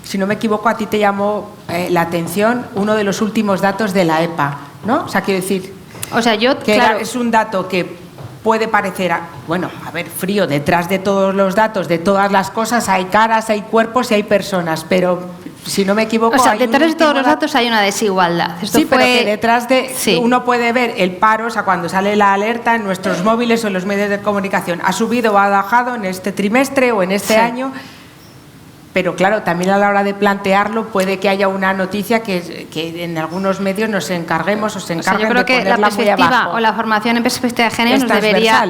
si no me equivoco, a ti te llamó la atención uno de los últimos datos de la EPA, ¿no? O sea, quiero decir, es un dato que puede parecer, bueno, a ver, frío, detrás de todos los datos, de todas las cosas, hay caras, hay cuerpos y hay personas, pero si no me equivoco... O sea, detrás de todos los datos hay una desigualdad. Pero que detrás de... Sí. Uno puede ver el paro, o sea, cuando sale la alerta en nuestros móviles o en los medios de comunicación, ha subido o ha bajado en este trimestre o en este año... Pero claro, también a la hora de plantearlo puede que haya una noticia que en algunos medios nos encarguemos o se encarguen de ponerla muy abajo. Yo creo que la perspectiva o la formación en perspectiva de género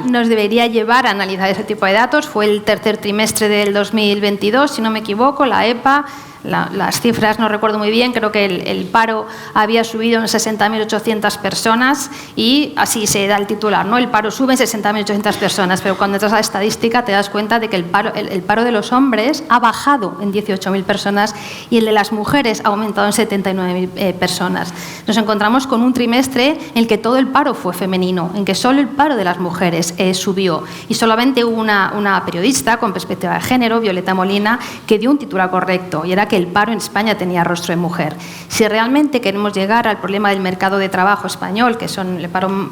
nos debería llevar a analizar ese tipo de datos. Fue el tercer trimestre del 2022, si no me equivoco, la EPA... Las cifras no recuerdo muy bien, creo que el paro había subido en 60.800 personas y así se da el titular, ¿no? El paro sube en 60.800 personas, pero cuando entras a la estadística te das cuenta de que el paro de los hombres ha bajado en 18.000 personas y el de las mujeres ha aumentado en 79.000 personas. Nos encontramos con un trimestre en el que todo el paro fue femenino, en que solo el paro de las mujeres subió y solamente hubo una periodista con perspectiva de género, Violeta Molina, que dio un titular correcto y era que el paro en España tenía rostro de mujer. Si realmente queremos llegar al problema del mercado de trabajo español, que son el paro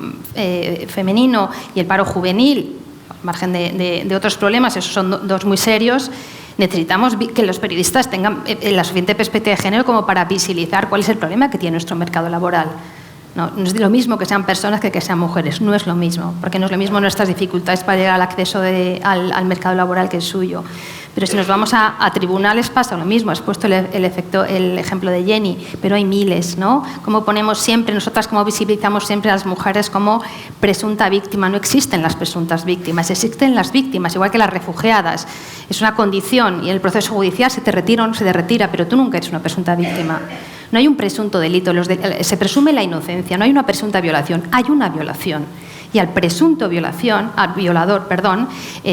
femenino y el paro juvenil, al margen de otros problemas, esos son dos muy serios, necesitamos que los periodistas tengan la suficiente perspectiva de género como para visibilizar cuál es el problema que tiene nuestro mercado laboral. No es lo mismo que sean personas que sean mujeres, no es lo mismo, porque no es lo mismo nuestras dificultades para llegar al acceso al mercado laboral que el suyo. Pero si nos vamos a tribunales pasa lo mismo. Has puesto el ejemplo de Jenny, pero hay miles, ¿no? Como ponemos siempre, nosotras como visibilizamos siempre a las mujeres como presunta víctima. No existen las presuntas víctimas, existen las víctimas, igual que las refugiadas. Es una condición y en el proceso judicial se te retira o no se te retira, pero tú nunca eres una presunta víctima. No hay un presunto delito, se presume la inocencia, no hay una presunta violación, hay una violación. Y al violador,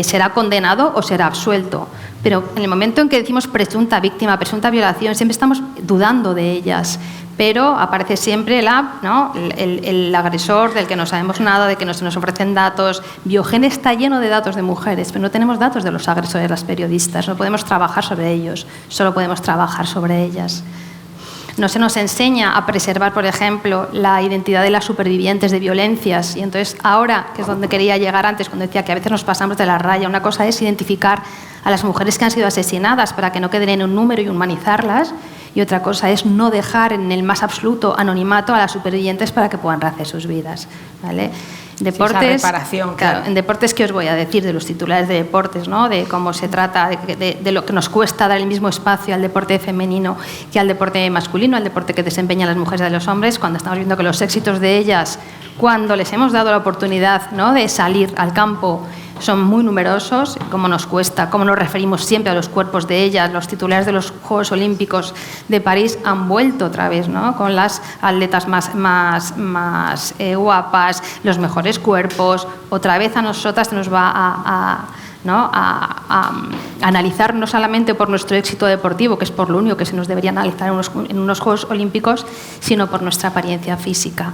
será condenado o será absuelto. Pero en el momento en que decimos presunta víctima, presunta violación, siempre estamos dudando de ellas. Pero aparece siempre el agresor del que no sabemos nada, de que no se nos ofrecen datos. Biogen está lleno de datos de mujeres, pero no tenemos datos de los agresores, las periodistas. No podemos trabajar sobre ellos, solo podemos trabajar sobre ellas. No se nos enseña a preservar, por ejemplo, la identidad de las supervivientes de violencias. Y entonces ahora, que es donde quería llegar antes, cuando decía que a veces nos pasamos de la raya, una cosa es identificar a las mujeres que han sido asesinadas para que no queden en un número y humanizarlas, y otra cosa es no dejar en el más absoluto anonimato a las supervivientes para que puedan rehacer sus vidas, ¿vale? Deportes, sí, esa reparación, claro. En deportes, ¿qué os voy a decir de los titulares de deportes, ¿no? De cómo se trata, de lo que nos cuesta dar el mismo espacio al deporte femenino que al deporte masculino, al deporte que desempeñan las mujeres y los hombres, cuando estamos viendo que los éxitos de ellas, cuando les hemos dado la oportunidad, ¿no?, de salir al campo, son muy numerosos, cómo nos cuesta, cómo nos referimos siempre a los cuerpos de ellas. Los titulares de los Juegos Olímpicos de París han vuelto otra vez, ¿no?, con las atletas más guapas, los mejores cuerpos. Otra vez a nosotras se nos va a analizar no solamente por nuestro éxito deportivo, que es por lo único que se nos debería analizar en unos Juegos Olímpicos, sino por nuestra apariencia física.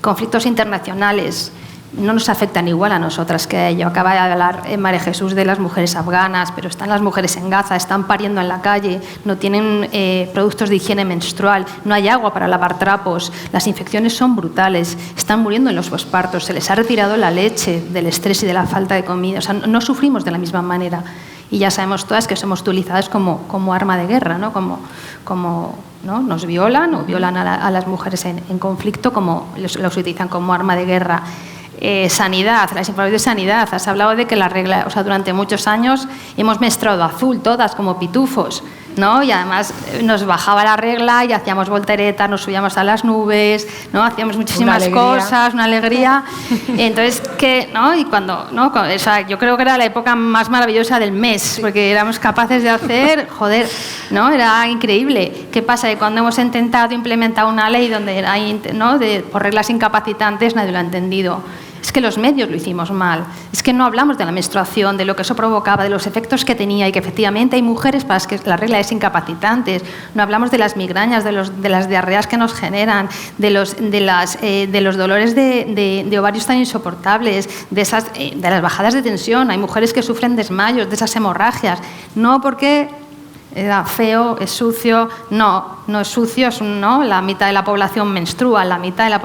Conflictos internacionales no nos afectan igual a nosotras que a ello. Acaba de hablar María Jesús de las mujeres afganas, pero están las mujeres en Gaza, están pariendo en la calle, no tienen productos de higiene menstrual, no hay agua para lavar trapos, las infecciones son brutales, están muriendo en los pospartos, se les ha retirado la leche del estrés y de la falta de comida. O sea, no sufrimos de la misma manera. Y ya sabemos todas que somos utilizadas como arma de guerra, ¿no? ¿no? Nos violan o violan a las mujeres en conflicto, como los utilizan como arma de guerra. Sanidad, las informaciones de sanidad. Has hablado de que la regla, durante muchos años hemos menstruado azul todas como pitufos, ¿no? Y además nos bajaba la regla y hacíamos volteretas, nos subíamos a las nubes, ¿no? Hacíamos muchísimas cosas, una alegría. Entonces, ¿no? Y cuando, ¿no? Yo creo que era la época más maravillosa del mes, porque éramos capaces de hacer, ¿no? Era increíble. ¿Qué pasa? Que cuando hemos intentado implementar una ley donde era, ¿no?, por reglas incapacitantes, nadie lo ha entendido. Es que los medios lo hicimos mal. Es que no hablamos de la menstruación, de lo que eso provocaba, de los efectos que tenía y que efectivamente hay mujeres para las que la regla es incapacitante. No hablamos de las migrañas, de las diarreas que nos generan, de los dolores de ovarios tan insoportables, de las bajadas de tensión. Hay mujeres que sufren desmayos, de esas hemorragias. No porque era feo, es sucio. No es sucio, la mitad de la población menstrua, la mitad de la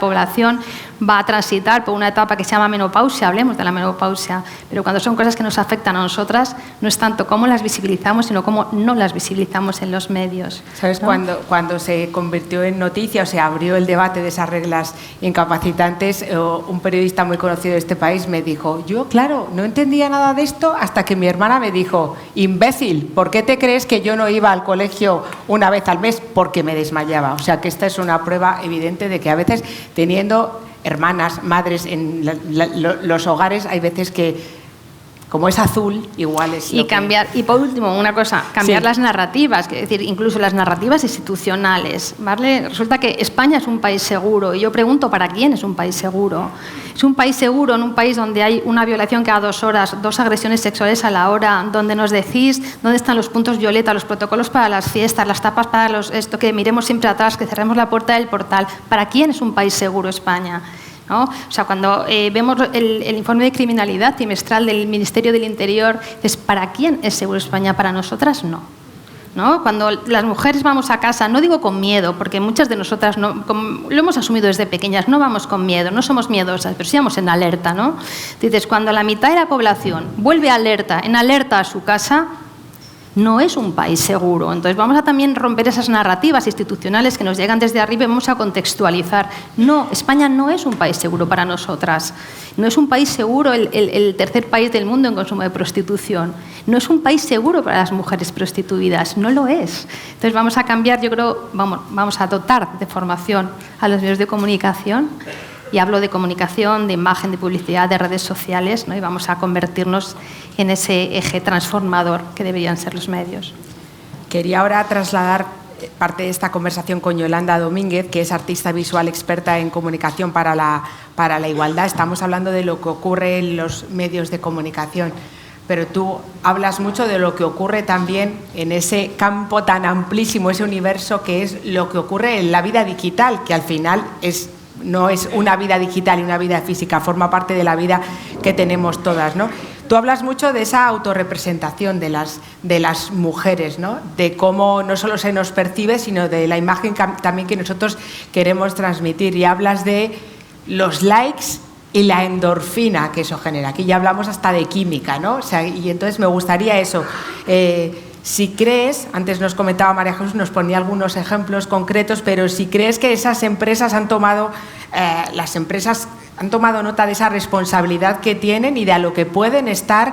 población va a transitar por una etapa que se llama menopausia, hablemos de la menopausia, pero cuando son cosas que nos afectan a nosotras, no es tanto cómo las visibilizamos, sino cómo no las visibilizamos en los medios. ¿Sabes? ¿No? Cuando se convirtió en noticia o se abrió el debate de esas reglas incapacitantes, un periodista muy conocido de este país me dijo, yo, claro, no entendía nada de esto hasta que mi hermana me dijo, imbécil, ¿por qué te crees que yo no iba al colegio una vez al mes? Porque me desmayaba. O sea que esta es una prueba evidente de que a veces teniendo hermanas, madres en los hogares, hay veces que como es azul, igual es y por último, una cosa, cambiar las narrativas, es decir, incluso las narrativas institucionales, ¿vale? Resulta que España es un país seguro, y yo pregunto, ¿para quién es un país seguro? Es un país seguro en un país donde hay una violación cada 2 horas, 2 agresiones sexuales a la hora, donde nos decís dónde están los puntos violeta, los protocolos para las fiestas, las tapas para esto, que miremos siempre atrás, que cerremos la puerta del portal. ¿Para quién es un país seguro España? ¿No? O sea, cuando vemos el informe de criminalidad trimestral del Ministerio del Interior, es ¿para quién es seguro España? Para nosotras no. Cuando las mujeres vamos a casa, no digo con miedo, porque muchas de nosotras lo hemos asumido desde pequeñas, no vamos con miedo, no somos miedosas, pero sí vamos en alerta, ¿no? Dices, cuando la mitad de la población vuelve en alerta a su casa, no es un país seguro. Entonces vamos a también romper esas narrativas institucionales que nos llegan desde arriba y vamos a contextualizar. No, España no es un país seguro para nosotras. No es un país seguro el tercer país del mundo en consumo de prostitución. No es un país seguro para las mujeres prostituidas. No lo es. Entonces vamos a cambiar, yo creo, vamos a dotar de formación a los medios de comunicación. Y hablo de comunicación, de imagen, de publicidad, de redes sociales, ¿no? Y vamos a convertirnos en ese eje transformador que deberían ser los medios. Quería ahora trasladar parte de esta conversación con Yolanda Domínguez, que es artista visual experta en comunicación para la igualdad. Estamos hablando de lo que ocurre en los medios de comunicación, pero tú hablas mucho de lo que ocurre también en ese campo tan amplísimo, ese universo que es lo que ocurre en la vida digital, que al final no es una vida digital y una vida física, forma parte de la vida que tenemos todas, ¿no? Tú hablas mucho de esa autorrepresentación de las mujeres, ¿no? De cómo no solo se nos percibe, sino de la imagen también que nosotros queremos transmitir. Y hablas de los likes y la endorfina que eso genera. Aquí ya hablamos hasta de química, ¿no? O sea, y entonces me gustaría eso. Si crees, antes nos comentaba María Jesús, nos ponía algunos ejemplos concretos, pero si crees que esas empresas las empresas han tomado nota de esa responsabilidad que tienen y de a lo que pueden estar,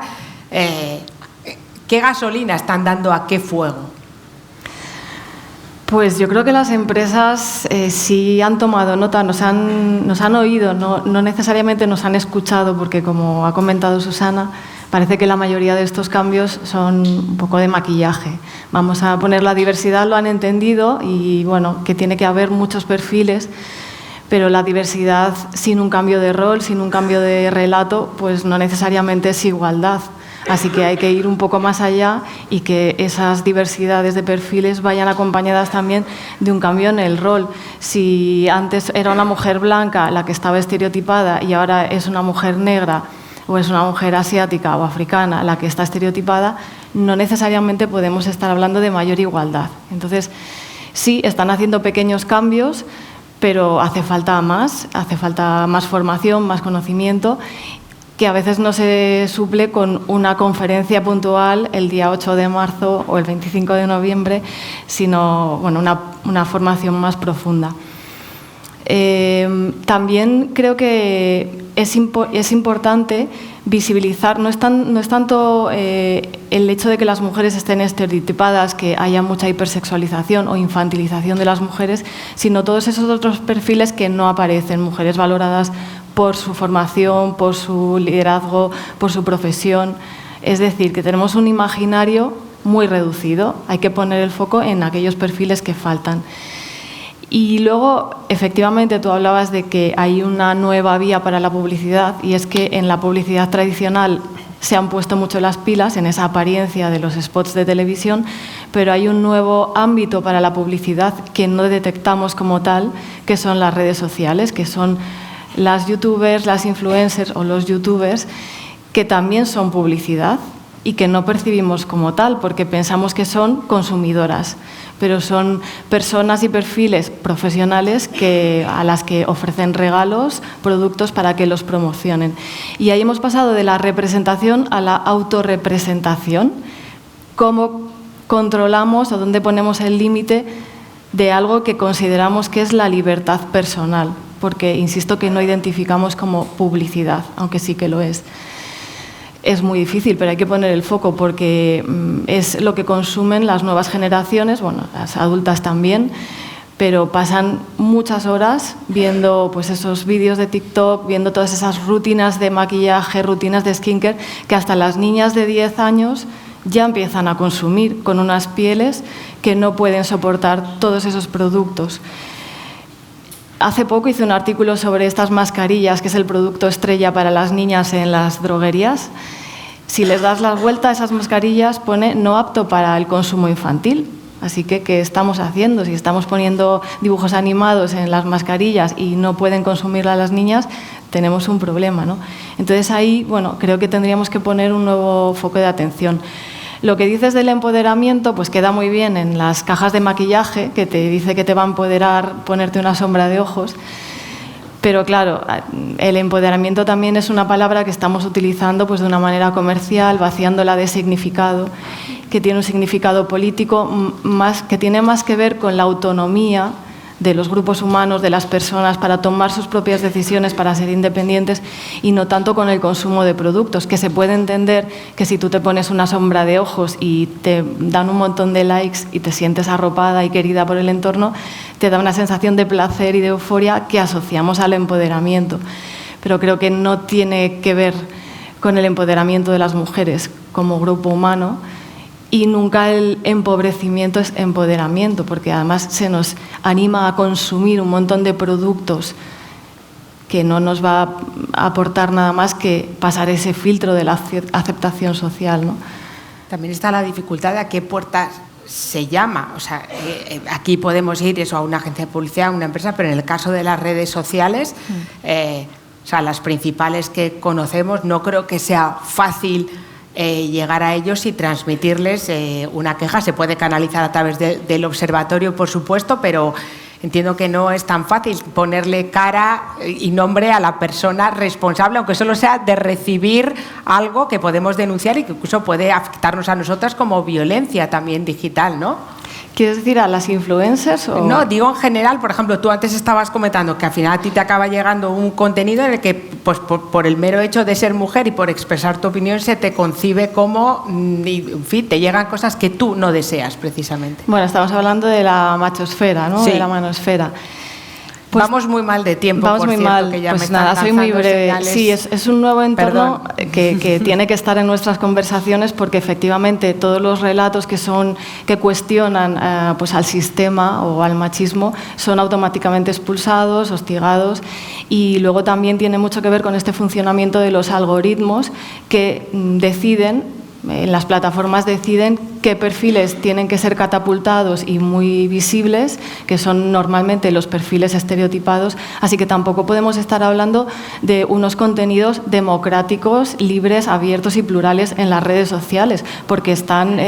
¿qué gasolina están dando a qué fuego? Pues yo creo que las empresas sí han tomado nota, nos han oído, no necesariamente nos han escuchado, porque como ha comentado Susana, parece que la mayoría de estos cambios son un poco de maquillaje. Vamos a poner la diversidad, lo han entendido, y bueno, que tiene que haber muchos perfiles, pero la diversidad sin un cambio de rol, sin un cambio de relato, pues no necesariamente es igualdad. Así que hay que ir un poco más allá y que esas diversidades de perfiles vayan acompañadas también de un cambio en el rol. Si antes era una mujer blanca la que estaba estereotipada y ahora es una mujer negra o es una mujer asiática o africana la que está estereotipada, no necesariamente podemos estar hablando de mayor igualdad. Entonces, sí, están haciendo pequeños cambios, pero hace falta más formación, más conocimiento, que a veces no se suple con una conferencia puntual el día 8 de marzo o el 25 de noviembre, sino bueno, una formación más profunda. También creo que es importante visibilizar, no es tanto el hecho de que las mujeres estén estereotipadas, que haya mucha hipersexualización o infantilización de las mujeres, sino todos esos otros perfiles que no aparecen, mujeres valoradas por su formación, por su liderazgo, por su profesión. Es decir, que tenemos un imaginario muy reducido, hay que poner el foco en aquellos perfiles que faltan. Y luego, efectivamente, tú hablabas de que hay una nueva vía para la publicidad, y es que en la publicidad tradicional se han puesto mucho las pilas en esa apariencia de los spots de televisión, pero hay un nuevo ámbito para la publicidad que no detectamos como tal, que son las redes sociales, que son las youtubers, las influencers o los youtubers, que también son publicidad y que no percibimos como tal porque pensamos que son consumidoras, pero son personas y perfiles profesionales a las que ofrecen regalos, productos para que los promocionen. Y ahí hemos pasado de la representación a la autorrepresentación. ¿Cómo controlamos o dónde ponemos el límite de algo que consideramos que es la libertad personal? Porque insisto que no identificamos como publicidad, aunque sí que lo es. Es muy difícil, pero hay que poner el foco porque es lo que consumen las nuevas generaciones, bueno, las adultas también, pero pasan muchas horas viendo pues, esos vídeos de TikTok, viendo todas esas rutinas de maquillaje, rutinas de skincare, que hasta las niñas de 10 años ya empiezan a consumir con unas pieles que no pueden soportar todos esos productos. Hace poco hice un artículo sobre estas mascarillas, que es el producto estrella para las niñas en las droguerías. Si les das la vuelta a esas mascarillas, pone no apto para el consumo infantil. Así que, ¿qué estamos haciendo? Si estamos poniendo dibujos animados en las mascarillas y no pueden consumirla las niñas, tenemos un problema, ¿no? Entonces ahí, bueno, creo que tendríamos que poner un nuevo foco de atención. Lo que dices del empoderamiento, pues queda muy bien en las cajas de maquillaje, que te dice que te va a empoderar ponerte una sombra de ojos. Pero claro, el empoderamiento también es una palabra que estamos utilizando pues, de una manera comercial, vaciándola de significado, que tiene un significado político que tiene más que ver con la autonomía de los grupos humanos, de las personas, para tomar sus propias decisiones, para ser independientes, y no tanto con el consumo de productos, que se puede entender que si tú te pones una sombra de ojos y te dan un montón de likes y te sientes arropada y querida por el entorno, te da una sensación de placer y de euforia que asociamos al empoderamiento. Pero creo que no tiene que ver con el empoderamiento de las mujeres como grupo humano, y nunca el empobrecimiento es empoderamiento, porque además se nos anima a consumir un montón de productos que no nos va a aportar nada más que pasar ese filtro de la aceptación social, ¿no? También está la dificultad de a qué puertas se llama. O sea, aquí podemos ir eso a una agencia de publicidad, a una empresa, pero en el caso de las redes sociales, o sea, las principales que conocemos, no creo que sea fácil llegar a ellos y transmitirles una queja. Se puede canalizar a través del observatorio, por supuesto, pero entiendo que no es tan fácil ponerle cara y nombre a la persona responsable, aunque solo sea de recibir algo que podemos denunciar y que incluso puede afectarnos a nosotras como violencia también digital, ¿no? ¿Quieres decir a las influencers? O... No, digo en general. Por ejemplo, tú antes estabas comentando que al final a ti te acaba llegando un contenido en el que, pues, por el mero hecho de ser mujer y por expresar tu opinión, se te concibe como, en fin, te llegan cosas que tú no deseas, precisamente. Bueno, estamos hablando de la machosfera, ¿no? Sí. De la manosfera. Pues vamos muy mal de tiempo, vamos por muy cierto, mal. que ya pues me nada, soy muy breve. Señales. Sí, es un nuevo entorno que tiene que estar en nuestras conversaciones, porque efectivamente todos los relatos que cuestionan pues al sistema o al machismo son automáticamente expulsados, hostigados, y luego también tiene mucho que ver con este funcionamiento de los algoritmos que deciden, en las plataformas deciden qué perfiles tienen que ser catapultados y muy visibles, que son normalmente los perfiles estereotipados, así que tampoco podemos estar hablando de unos contenidos democráticos, libres, abiertos y plurales en las redes sociales, porque están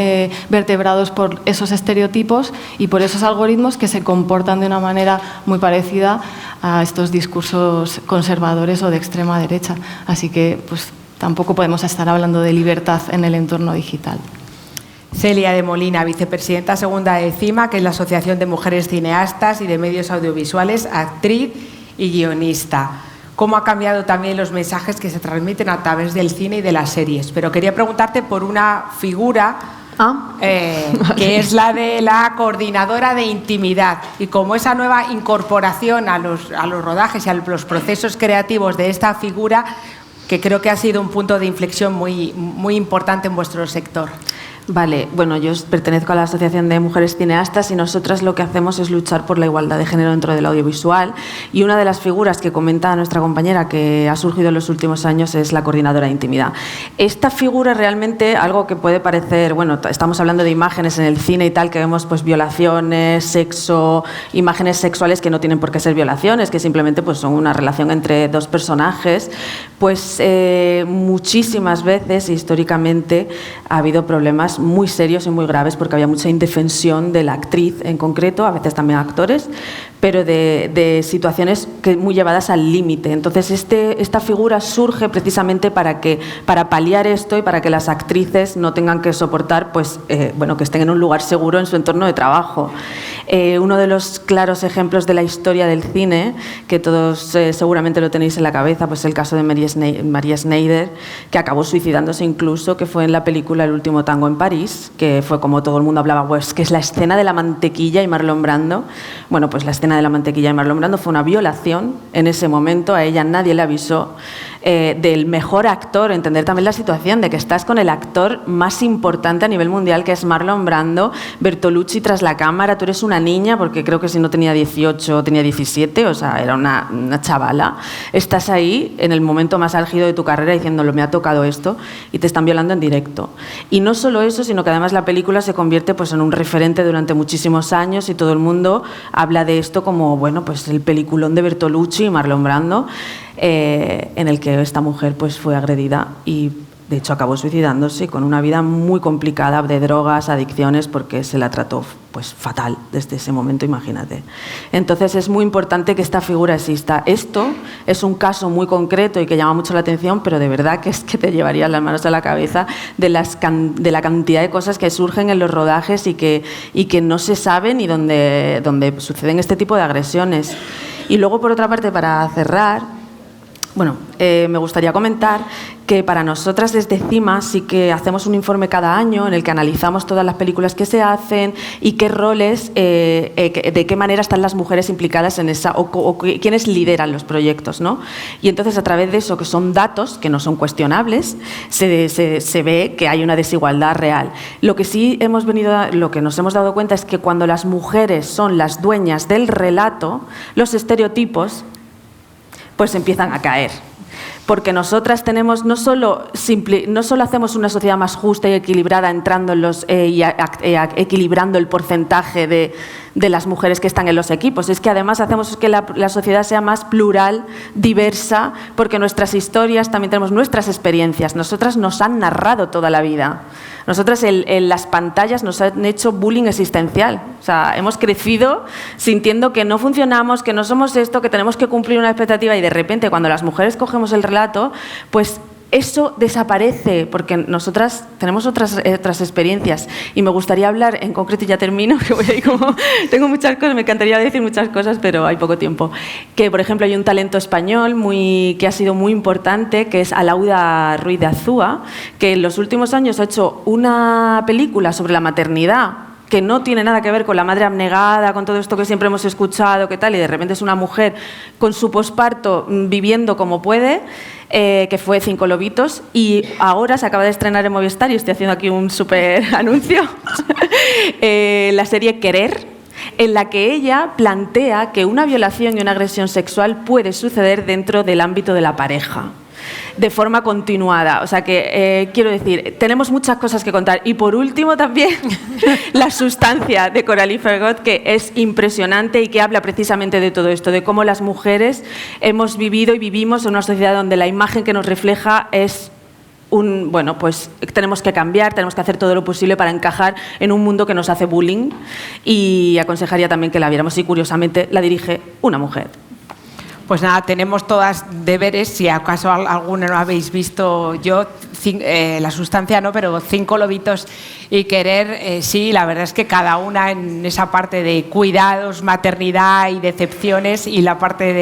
vertebrados por esos estereotipos y por esos algoritmos que se comportan de una manera muy parecida a estos discursos conservadores o de extrema derecha. Así que, pues, tampoco podemos estar hablando de libertad en el entorno digital. Celia de Molina, vicepresidenta segunda de CIMA, que es la Asociación de Mujeres Cineastas y de Medios Audiovisuales, actriz y guionista. ¿Cómo ha cambiado también los mensajes que se transmiten a través del cine y de las series? Pero quería preguntarte por una figura que es la de la coordinadora de intimidad, y como esa nueva incorporación a los rodajes y a los procesos creativos de esta figura, que creo que ha sido un punto de inflexión muy, muy importante en vuestro sector. Vale, bueno, yo pertenezco a la Asociación de Mujeres Cineastas y nosotras lo que hacemos es luchar por la igualdad de género dentro del audiovisual, y una de las figuras que comenta nuestra compañera que ha surgido en los últimos años es la coordinadora de intimidad. Esta figura realmente, algo que puede parecer, bueno, estamos hablando de imágenes en el cine y tal, que vemos pues violaciones, sexo, imágenes sexuales que no tienen por qué ser violaciones, que simplemente pues son una relación entre dos personajes, pues muchísimas veces históricamente ha habido problemas muy serios y muy graves porque había mucha indefensión de la actriz en concreto, a veces también actores, pero de situaciones muy llevadas al límite. Entonces esta figura surge precisamente para paliar esto y para que las actrices no tengan que soportar pues, que estén en un lugar seguro en su entorno de trabajo. Uno de los claros ejemplos de la historia del cine, que todos seguramente lo tenéis en la cabeza, pues el caso de María Schneider, que acabó suicidándose incluso, que fue en la película El último tango en París, que fue como todo el mundo hablaba, pues que es la escena de la mantequilla y Marlon Brando. Bueno, pues la escena de la mantequilla y Marlon Brando fue una violación en ese momento, a ella nadie le avisó, del mejor actor, entender también la situación de que estás con el actor más importante a nivel mundial, que es Marlon Brando, Bertolucci tras la cámara, tú eres una niña, porque creo que si no tenía 18 tenía 17, o sea, era una chavala, estás ahí en el momento más álgido de tu carrera diciéndolo, me ha tocado esto, y te están violando en directo. Y no solo eso, sino que además la película se convierte pues, en un referente durante muchísimos años y todo el mundo habla de esto como, bueno, pues el peliculón de Bertolucci y Marlon Brando, en el que esta mujer pues, fue agredida y de hecho acabó suicidándose con una vida muy complicada de drogas, adicciones, porque se la trató pues, fatal desde ese momento, imagínate. Entonces es muy importante que esta figura exista. Esto es un caso muy concreto y que llama mucho la atención, pero de verdad que es que te llevarías las manos a la cabeza de la cantidad de cosas que surgen en los rodajes y que no se saben y donde suceden este tipo de agresiones. Y luego, por otra parte, para cerrar, bueno, me gustaría comentar que para nosotras desde CIMA sí que hacemos un informe cada año en el que analizamos todas las películas que se hacen y qué roles, de qué manera están las mujeres implicadas en esa, o quiénes lideran los proyectos, ¿no? Y entonces a través de eso, que son datos que no son cuestionables, se ve que hay una desigualdad real. Lo que sí lo que nos hemos dado cuenta es que cuando las mujeres son las dueñas del relato, los estereotipos pues empiezan a caer. Porque nosotras tenemos no solo hacemos una sociedad más justa y equilibrada entrando en equilibrando el porcentaje de las mujeres que están en los equipos, es que además hacemos que la sociedad sea más plural, diversa, porque nuestras historias, también tenemos nuestras experiencias. Nosotras nos han narrado toda la vida. Nosotras en las pantallas nos han hecho bullying existencial. O sea, hemos crecido sintiendo que no funcionamos, que no somos esto, que tenemos que cumplir una expectativa, y de repente cuando las mujeres cogemos el relato, pues eso desaparece, porque nosotras tenemos otras experiencias. Y me gustaría hablar en concreto, y ya termino, que voy ahí como, tengo muchas cosas, me encantaría decir muchas cosas, pero hay poco tiempo. Que, por ejemplo, hay un talento español que ha sido muy importante, que es Alauda Ruiz de Azúa, que en los últimos años ha hecho una película sobre la maternidad, que no tiene nada que ver con la madre abnegada, con todo esto que siempre hemos escuchado, que tal, y de repente es una mujer con su posparto viviendo como puede, que fue 5 lobitos, y ahora se acaba de estrenar en Movistar, y estoy haciendo aquí un súper anuncio, la serie Querer, en la que ella plantea que una violación y una agresión sexual puede suceder dentro del ámbito de la pareja, de forma continuada. O sea que, quiero decir, tenemos muchas cosas que contar. Y por último también, La sustancia de Coralie Fergot, que es impresionante y que habla precisamente de todo esto, de cómo las mujeres hemos vivido y vivimos en una sociedad donde la imagen que nos refleja es bueno, pues tenemos que cambiar, tenemos que hacer todo lo posible para encajar en un mundo que nos hace bullying, y aconsejaría también que la viéramos, y curiosamente la dirige una mujer. Pues nada, tenemos todas deberes, si acaso alguno no habéis visto. Yo, La sustancia no, pero 5 lobitos y Querer, sí, la verdad es que cada una en esa parte de cuidados, maternidad y decepciones, y la parte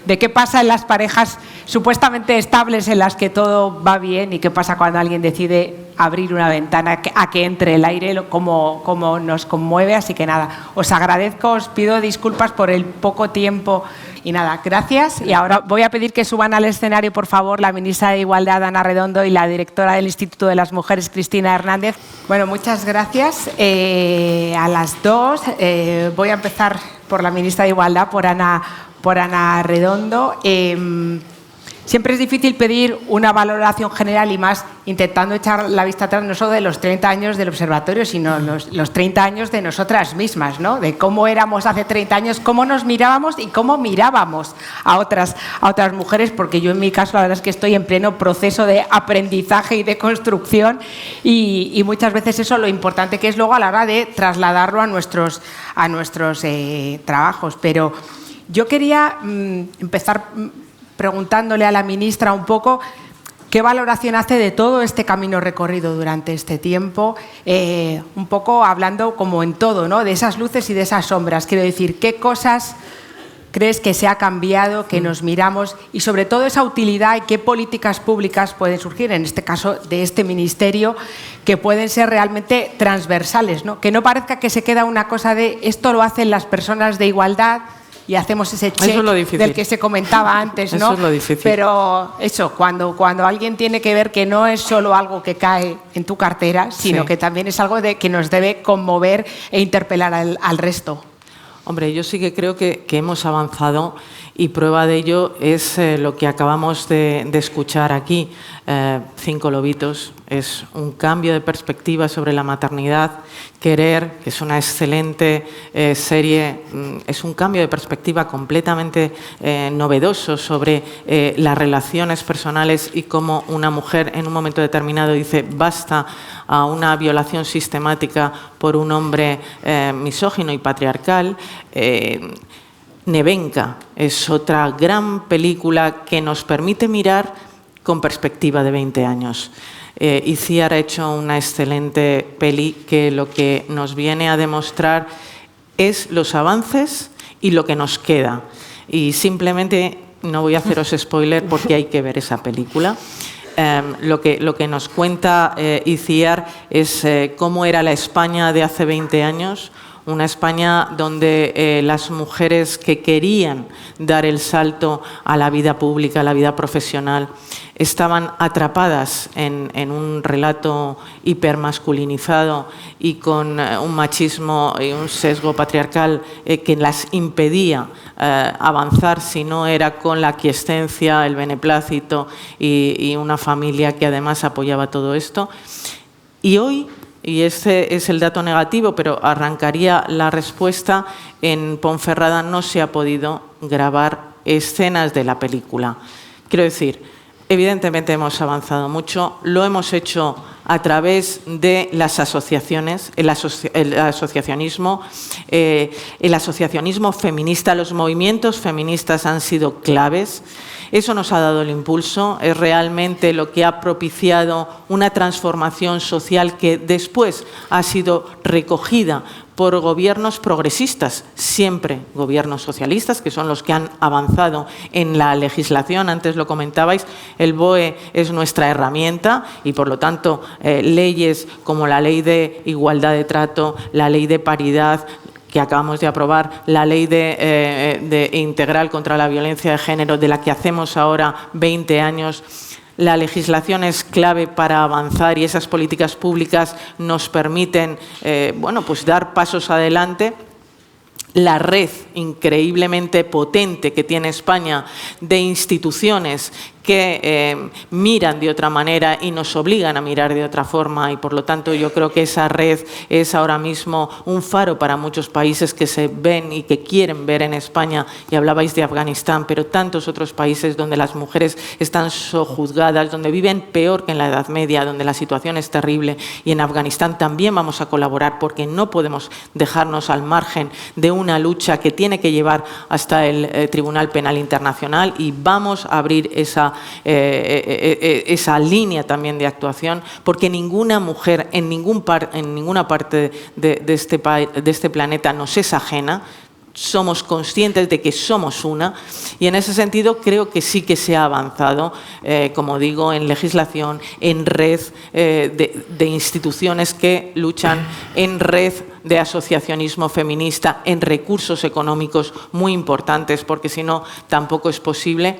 de qué pasa en las parejas supuestamente estables en las que todo va bien, y qué pasa cuando alguien decide abrir una ventana a que entre el aire, como nos conmueve. Así que nada, os agradezco, os pido disculpas por el poco tiempo. Y nada, gracias. Y ahora voy a pedir que suban al escenario, por favor, la ministra de Igualdad, Ana Redondo, y la la directora del Instituto de las Mujeres, Cristina Hernández. Bueno, muchas gracias. A las dos voy a empezar por la ministra de Igualdad, por Ana Redondo. Siempre es difícil pedir una valoración general y más intentando echar la vista atrás no solo de los 30 años del observatorio, sino los 30 años de nosotras mismas, ¿no? De cómo éramos hace 30 años, cómo nos mirábamos y cómo mirábamos a otras mujeres, porque yo en mi caso la verdad es que estoy en pleno proceso de aprendizaje y de construcción y muchas veces eso lo importante que es luego a la hora de trasladarlo a nuestros trabajos. Pero yo quería empezar preguntándole a la ministra un poco qué valoración hace de todo este camino recorrido durante este tiempo, un poco hablando como en todo, ¿no? De esas luces y de esas sombras. Quiero decir, ¿qué cosas crees que se ha cambiado, que nos miramos y sobre todo esa utilidad y qué políticas públicas pueden surgir, en este caso de este ministerio, que pueden ser realmente transversales, ¿no? Que no parezca que se queda una cosa de esto lo hacen las personas de igualdad y hacemos ese check del que se comentaba antes, ¿no? Eso es lo difícil. Pero eso, cuando alguien tiene que ver que no es solo algo que cae en tu cartera, sino que también es algo que nos debe conmover e interpelar al resto. Hombre, yo sí que creo que hemos avanzado y prueba de ello es lo que acabamos de escuchar aquí. 5 lobitos, es un cambio de perspectiva sobre la maternidad. Querer, que es una excelente serie, es un cambio de perspectiva completamente novedoso sobre las relaciones personales y cómo una mujer en un momento determinado dice basta a una violación sistemática por un hombre misógino y patriarcal. Nevenka es otra gran película que nos permite mirar con perspectiva de 20 años. Itziar ha hecho una excelente peli que lo que nos viene a demostrar es los avances y lo que nos queda. Y simplemente, no voy a haceros spoiler porque hay que ver esa película. Lo que nos cuenta Itziar es cómo era la España de hace 20 años, una España donde las mujeres que querían dar el salto a la vida pública, a la vida profesional, estaban atrapadas en un relato hipermasculinizado y con un machismo y un sesgo patriarcal que las impedía avanzar si no era con la aquiescencia, el beneplácito y una familia que además apoyaba todo esto. Y hoy, y este es el dato negativo, pero arrancaría la respuesta, en Ponferrada no se ha podido grabar escenas de la película. Quiero decir, evidentemente hemos avanzado mucho, lo hemos hecho a través de las asociaciones, el asociacionismo feminista, los movimientos feministas han sido claves. Eso nos ha dado el impulso, es realmente lo que ha propiciado una transformación social que después ha sido recogida por gobiernos progresistas, siempre gobiernos socialistas, que son los que han avanzado en la legislación. Antes lo comentabais, el BOE es nuestra herramienta y, por lo tanto, leyes como la Ley de Igualdad de Trato, la Ley de Paridad, que acabamos de aprobar, la Ley de Integral contra la Violencia de Género, de la que hacemos ahora 20 años. La legislación es clave para avanzar y esas políticas públicas nos permiten pues dar pasos adelante. La red increíblemente potente que tiene España de instituciones que miran de otra manera y nos obligan a mirar de otra forma, y por lo tanto yo creo que esa red es ahora mismo un faro para muchos países que se ven y que quieren ver en España, y hablabais de Afganistán, pero tantos otros países donde las mujeres están sojuzgadas, donde viven peor que en la Edad Media, donde la situación es terrible, y en Afganistán también vamos a colaborar porque no podemos dejarnos al margen de una lucha que tiene que llevar hasta el Tribunal Penal Internacional, y vamos a abrir esa línea también de actuación, porque ninguna mujer en ninguna parte de este planeta nos es ajena. Somos conscientes de que somos una, y en ese sentido creo que sí que se ha avanzado, como digo, en legislación, en red de instituciones que luchan, en red de asociacionismo feminista, en recursos económicos muy importantes, porque si no tampoco es posible.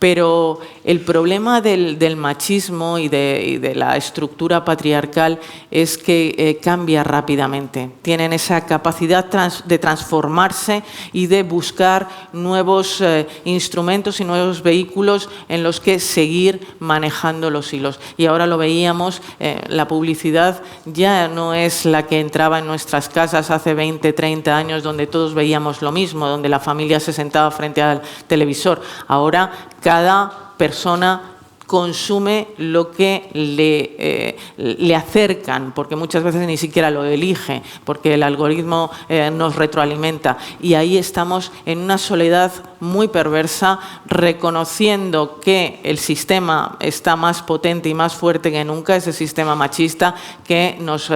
Pero el problema del machismo y de la estructura patriarcal es que cambia rápidamente. Tienen esa capacidad de transformarse y de buscar nuevos instrumentos y nuevos vehículos en los que seguir manejando los hilos. Y ahora lo veíamos, la publicidad ya no es la que entraba en nuestras casas hace 20, 30 años, donde todos veíamos lo mismo, donde la familia se sentaba frente al televisor. Ahora cada persona consume lo que le acercan, porque muchas veces ni siquiera lo elige, porque el algoritmo nos retroalimenta. Y ahí estamos en una soledad muy perversa, reconociendo que el sistema está más potente y más fuerte que nunca, ese sistema machista que nos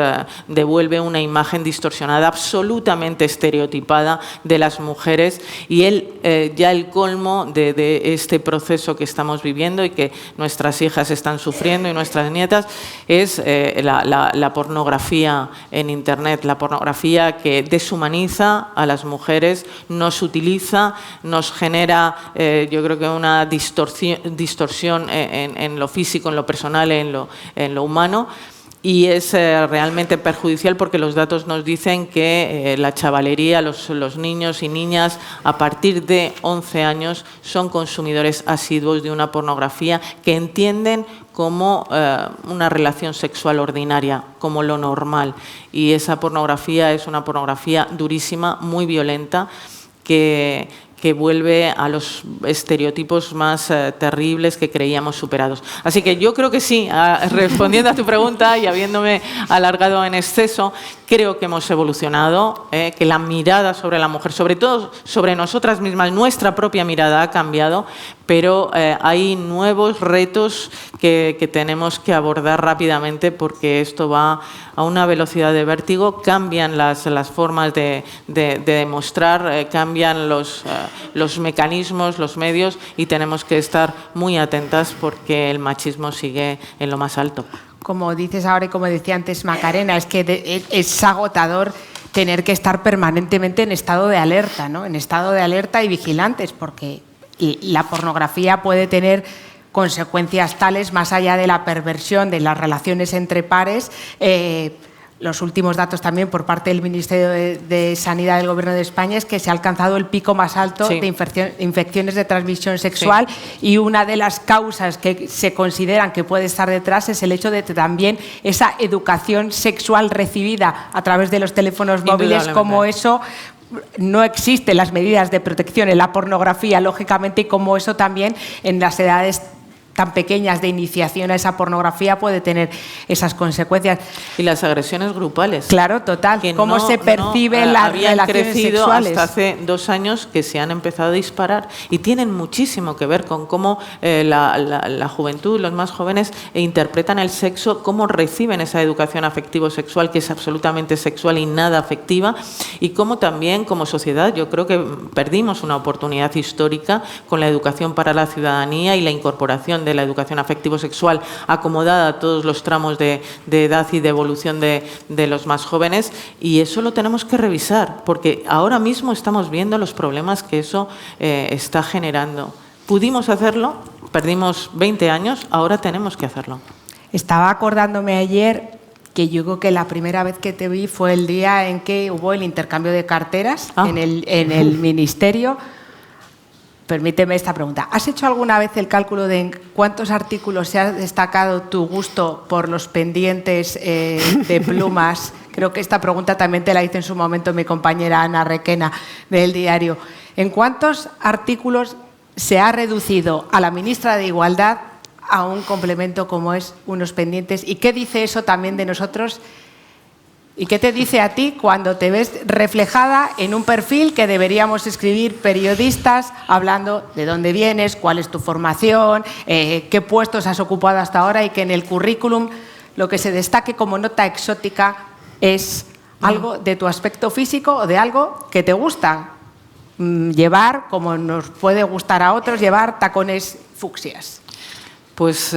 devuelve una imagen distorsionada, absolutamente estereotipada de las mujeres. Y ya el colmo de este proceso que estamos viviendo y que nuestras hijas están sufriendo y nuestras nietas es la pornografía en Internet, la pornografía que deshumaniza a las mujeres, nos utiliza, nos genera, yo creo que una distorsión en lo físico, en lo personal, en lo humano. Y es realmente perjudicial porque los datos nos dicen que la chavalería, los niños y niñas a partir de 11 años son consumidores asiduos de una pornografía que entienden como una relación sexual ordinaria, como lo normal. Y esa pornografía es una pornografía durísima, muy violenta, que vuelve a los estereotipos más terribles que creíamos superados. Así que yo creo que sí, respondiendo a tu pregunta y habiéndome alargado en exceso, creo que hemos evolucionado, que la mirada sobre la mujer, sobre todo sobre nosotras mismas, nuestra propia mirada ha cambiado, pero hay nuevos retos que tenemos que abordar rápidamente porque esto va a una velocidad de vértigo, cambian las formas de demostrar, cambian los mecanismos, los medios y tenemos que estar muy atentas porque el machismo sigue en lo más alto. Como dices ahora y como decía antes Macarena, es que es agotador tener que estar permanentemente en estado de alerta, ¿no? En estado de alerta y vigilantes, porque la pornografía puede tener consecuencias tales más allá de la perversión de las relaciones entre pares. Los últimos datos también por parte del Ministerio de Sanidad del Gobierno de España es que se ha alcanzado el pico más alto de infecciones de transmisión sexual y una de las causas que se consideran que puede estar detrás es el hecho de que también esa educación sexual recibida a través de los teléfonos móviles, como eso no existen las medidas de protección en la pornografía, lógicamente, y como eso también en las edades tan pequeñas de iniciación a esa pornografía puede tener esas consecuencias. Y las agresiones grupales. Claro, total. ¿Cómo se perciben las relaciones sexuales? Hasta hace 2 años que se han empezado a disparar y tienen muchísimo que ver con cómo la juventud, los más jóvenes, interpretan el sexo, cómo reciben esa educación afectivo-sexual que es absolutamente sexual y nada afectiva, y cómo también como sociedad yo creo que perdimos una oportunidad histórica con la educación para la ciudadanía y la incorporación de la educación afectivo-sexual acomodada a todos los tramos de edad y de evolución de los más jóvenes, y eso lo tenemos que revisar porque ahora mismo estamos viendo los problemas que eso está generando. Pudimos hacerlo, perdimos 20 años, ahora tenemos que hacerlo. Estaba acordándome ayer que yo creo que la primera vez que te vi fue el día en que hubo el intercambio de carteras en el ministerio. Permíteme esta pregunta. ¿Has hecho alguna vez el cálculo de en cuántos artículos se ha destacado tu gusto por los pendientes de plumas? Creo que esta pregunta también te la hizo en su momento mi compañera Ana Requena del diario. ¿En cuántos artículos se ha reducido a la ministra de Igualdad a un complemento como es unos pendientes? ¿Y qué dice eso también de nosotros? ¿Y qué te dice a ti cuando te ves reflejada en un perfil que deberíamos escribir periodistas hablando de dónde vienes, cuál es tu formación, qué puestos has ocupado hasta ahora, y que en el currículum lo que se destaque como nota exótica es algo de tu aspecto físico o de algo que te gusta llevar, como nos puede gustar a otros, llevar tacones fucsias? Pues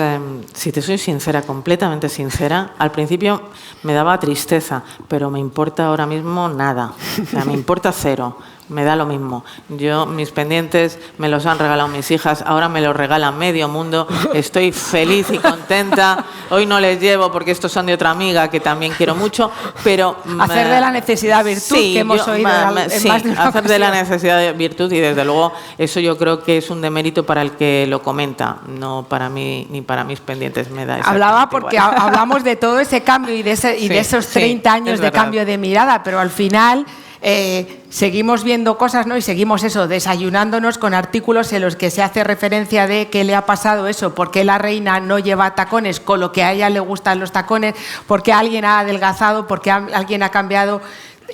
si te soy sincera, completamente sincera, al principio me daba tristeza, pero me importa ahora mismo nada, o sea, me importa cero, me da lo mismo. Yo, mis pendientes me los han regalado mis hijas, ahora me los regala medio mundo. Estoy feliz y contenta. Hoy no les llevo porque estos son de otra amiga que también quiero mucho, pero... Hacer de la necesidad virtud, sí, que hemos oído en más de una hacer de la ocasión. necesidad de virtud, y desde luego eso yo creo que es un demérito para el que lo comenta, no para mí ni para mis pendientes. Me da Hablaba porque igual. Hablamos de todo ese cambio y de esos 30 años de cambio de mirada, pero al final seguimos viendo cosas, ¿no? Y seguimos eso, desayunándonos con artículos en los que se hace referencia de qué le ha pasado eso, por qué la reina no lleva tacones con lo que a ella le gustan los tacones, por qué alguien ha adelgazado, por qué alguien ha cambiado,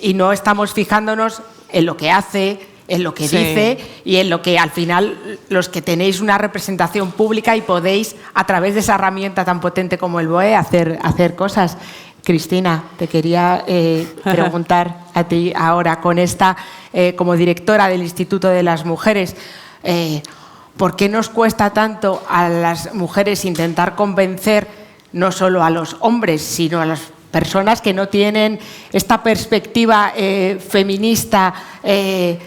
y no estamos fijándonos en lo que hace, en lo que dice y en lo que al final los que tenéis una representación pública y podéis, a través de esa herramienta tan potente como el BOE, hacer cosas. Cristina, te quería preguntar a ti ahora, con esta, como directora del Instituto de las Mujeres, ¿por qué nos cuesta tanto a las mujeres intentar convencer no solo a los hombres, sino a las personas que no tienen esta perspectiva feminista, que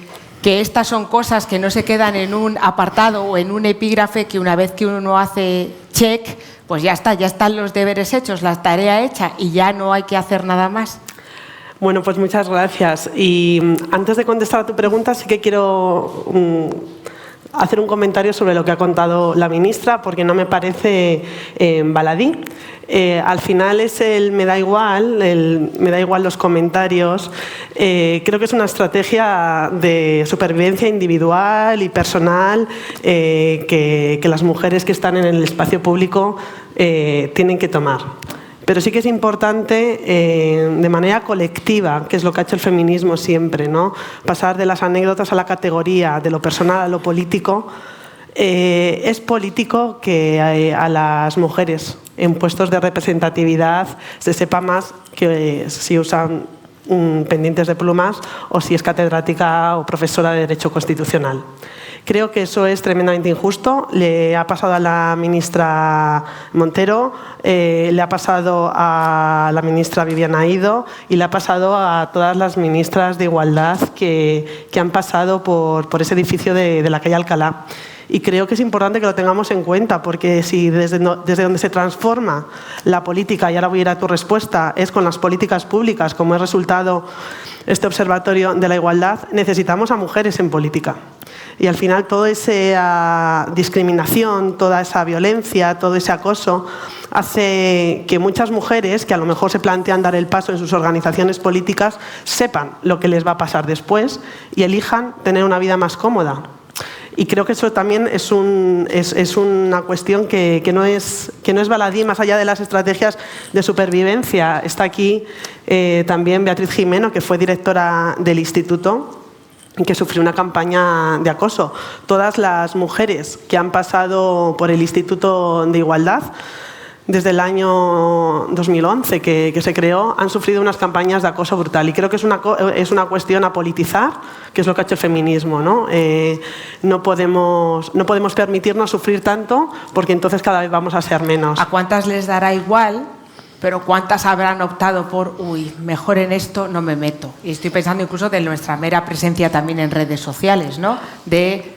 estas son cosas que no se quedan en un apartado o en un epígrafe, que una vez que uno hace check, pues ya están los deberes hechos, la tarea hecha y ya no hay que hacer nada más? Bueno, pues muchas gracias. Y antes de contestar a tu pregunta, sí que quiero hacer un comentario sobre lo que ha contado la ministra, porque no me parece baladí. Al final es me da igual los comentarios. Creo que es una estrategia de supervivencia individual y personal que las mujeres que están en el espacio público tienen que tomar. Pero sí que es importante, de manera colectiva, que es lo que ha hecho el feminismo siempre, ¿no? Pasar de las anécdotas a la categoría, de lo personal a lo político. Es político que a las mujeres en puestos de representatividad se sepa más que si usan pendientes de plumas o si es catedrática o profesora de Derecho Constitucional. Creo que eso es tremendamente injusto. Le ha pasado a la ministra Montero, le ha pasado a la ministra Viviana Aido y le ha pasado a todas las ministras de Igualdad que han pasado por ese edificio de la calle Alcalá. Y creo que es importante que lo tengamos en cuenta, porque si desde donde se transforma la política, y ahora voy a ir a tu respuesta, es con las políticas públicas, como es resultado este Observatorio de la Igualdad, necesitamos a mujeres en política. Y al final toda esa discriminación, toda esa violencia, todo ese acoso hace que muchas mujeres que a lo mejor se plantean dar el paso en sus organizaciones políticas sepan lo que les va a pasar después y elijan tener una vida más cómoda. Y creo que eso también es una cuestión que no es baladí, más allá de las estrategias de supervivencia. Está aquí también Beatriz Jimeno, que fue directora del instituto, que sufrió una campaña de acoso. Todas las mujeres que han pasado por el Instituto de Igualdad desde el año 2011 que se creó, han sufrido unas campañas de acoso brutal. Y creo que es una cuestión a politizar, que es lo que ha hecho el feminismo, ¿no? No podemos permitirnos sufrir tanto, porque entonces cada vez vamos a ser menos. ¿A cuántas les dará igual? Pero ¿cuántas habrán optado por, mejor en esto no me meto? Y estoy pensando incluso de nuestra mera presencia también en redes sociales, ¿no? De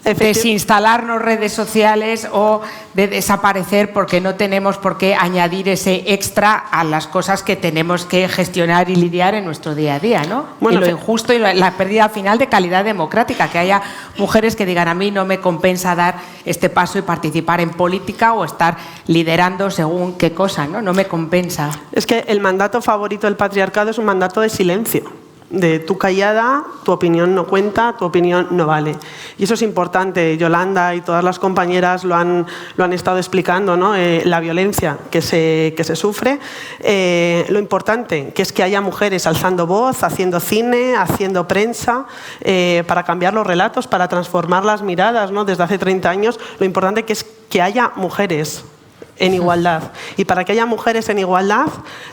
desinstalarnos redes sociales o de desaparecer porque no tenemos por qué añadir ese extra a las cosas que tenemos que gestionar y lidiar en nuestro día a día, ¿no? Bueno, y lo injusto y la pérdida final de calidad democrática, que haya mujeres que digan, a mí no me compensa dar este paso y participar en política o estar liderando según qué cosa, ¿no? No me compensa. Es que el mandato favorito del patriarcado es un mandato de silencio. De tú callada, tu opinión no cuenta, tu opinión no vale. Y eso es importante. Yolanda y todas las compañeras lo han estado explicando, ¿no? La violencia que se sufre. Lo importante que es que haya mujeres alzando voz, haciendo cine, haciendo prensa, para cambiar los relatos, para transformar las miradas, ¿no? Desde hace 30 años, lo importante que es que haya mujeres en igualdad. Y para que haya mujeres en igualdad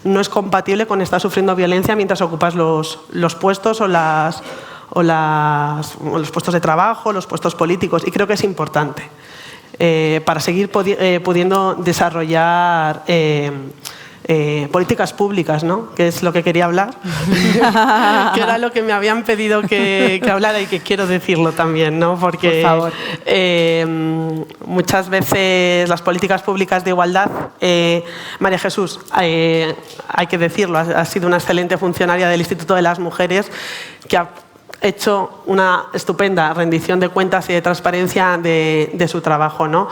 no es compatible con estar sufriendo violencia mientras ocupas los puestos o los puestos de trabajo, los puestos políticos. Y creo que es importante para seguir pudiendo desarrollar políticas públicas, ¿no? Que es lo que quería hablar, que era lo que me habían pedido que hablara y que quiero decirlo también, ¿no? Porque por favor. Muchas veces las políticas públicas de igualdad, María Jesús, hay que decirlo, ha sido una excelente funcionaria del Instituto de las Mujeres que ha hecho una estupenda rendición de cuentas y de transparencia de su trabajo, ¿no?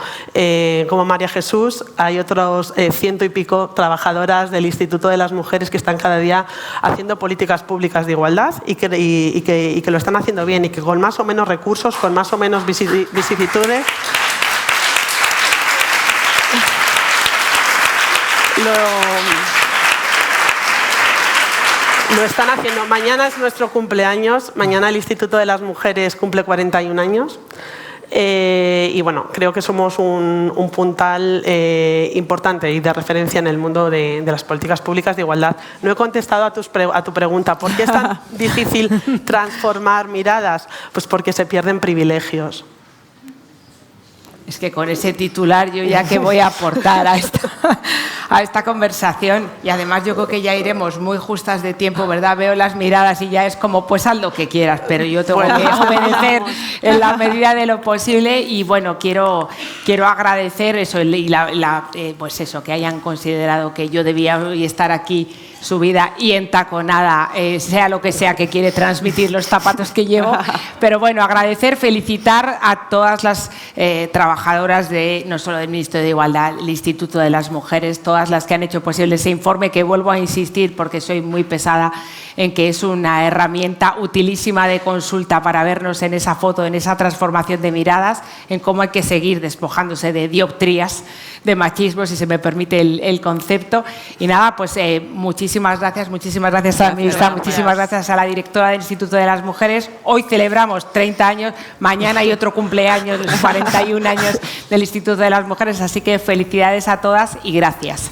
Como María Jesús, hay otros 100 y pico trabajadoras del Instituto de las Mujeres que están cada día haciendo políticas públicas de igualdad y que lo están haciendo bien y que con más o menos recursos, con más o menos vicisitudes, lo están haciendo. Mañana es nuestro cumpleaños, mañana el Instituto de las Mujeres cumple 41 años y bueno, creo que somos un puntal importante y de referencia en el mundo de las políticas públicas de igualdad. No he contestado a tu pregunta, ¿por qué es tan difícil transformar miradas? Pues porque se pierden privilegios. Es que con ese titular yo ya que voy a aportar a esta conversación, y además yo creo que ya iremos muy justas de tiempo, ¿verdad? Veo las miradas y ya es como, pues haz lo que quieras, pero yo tengo que obedecer en la medida de lo posible y bueno, quiero agradecer eso, y pues eso, que hayan considerado que yo debía hoy estar aquí subida y entaconada, sea lo que sea que quiere transmitir los zapatos que llevo, pero bueno, agradecer, felicitar a todas las trabajadoras no solo del Ministerio de Igualdad, el Instituto de las Mujeres, todas las que han hecho posible ese informe, que vuelvo a insistir porque soy muy pesada en que es una herramienta utilísima de consulta para vernos en esa foto, en esa transformación de miradas, en cómo hay que seguir despojándose de dioptrías, de machismo, si se me permite el concepto. Y nada, pues muchísimas gracias a la ministra, muchísimas gracias a la directora del Instituto de las Mujeres. Hoy celebramos 30 años, mañana hay otro cumpleaños, los 41 años del Instituto de las Mujeres, así que felicidades a todas y gracias.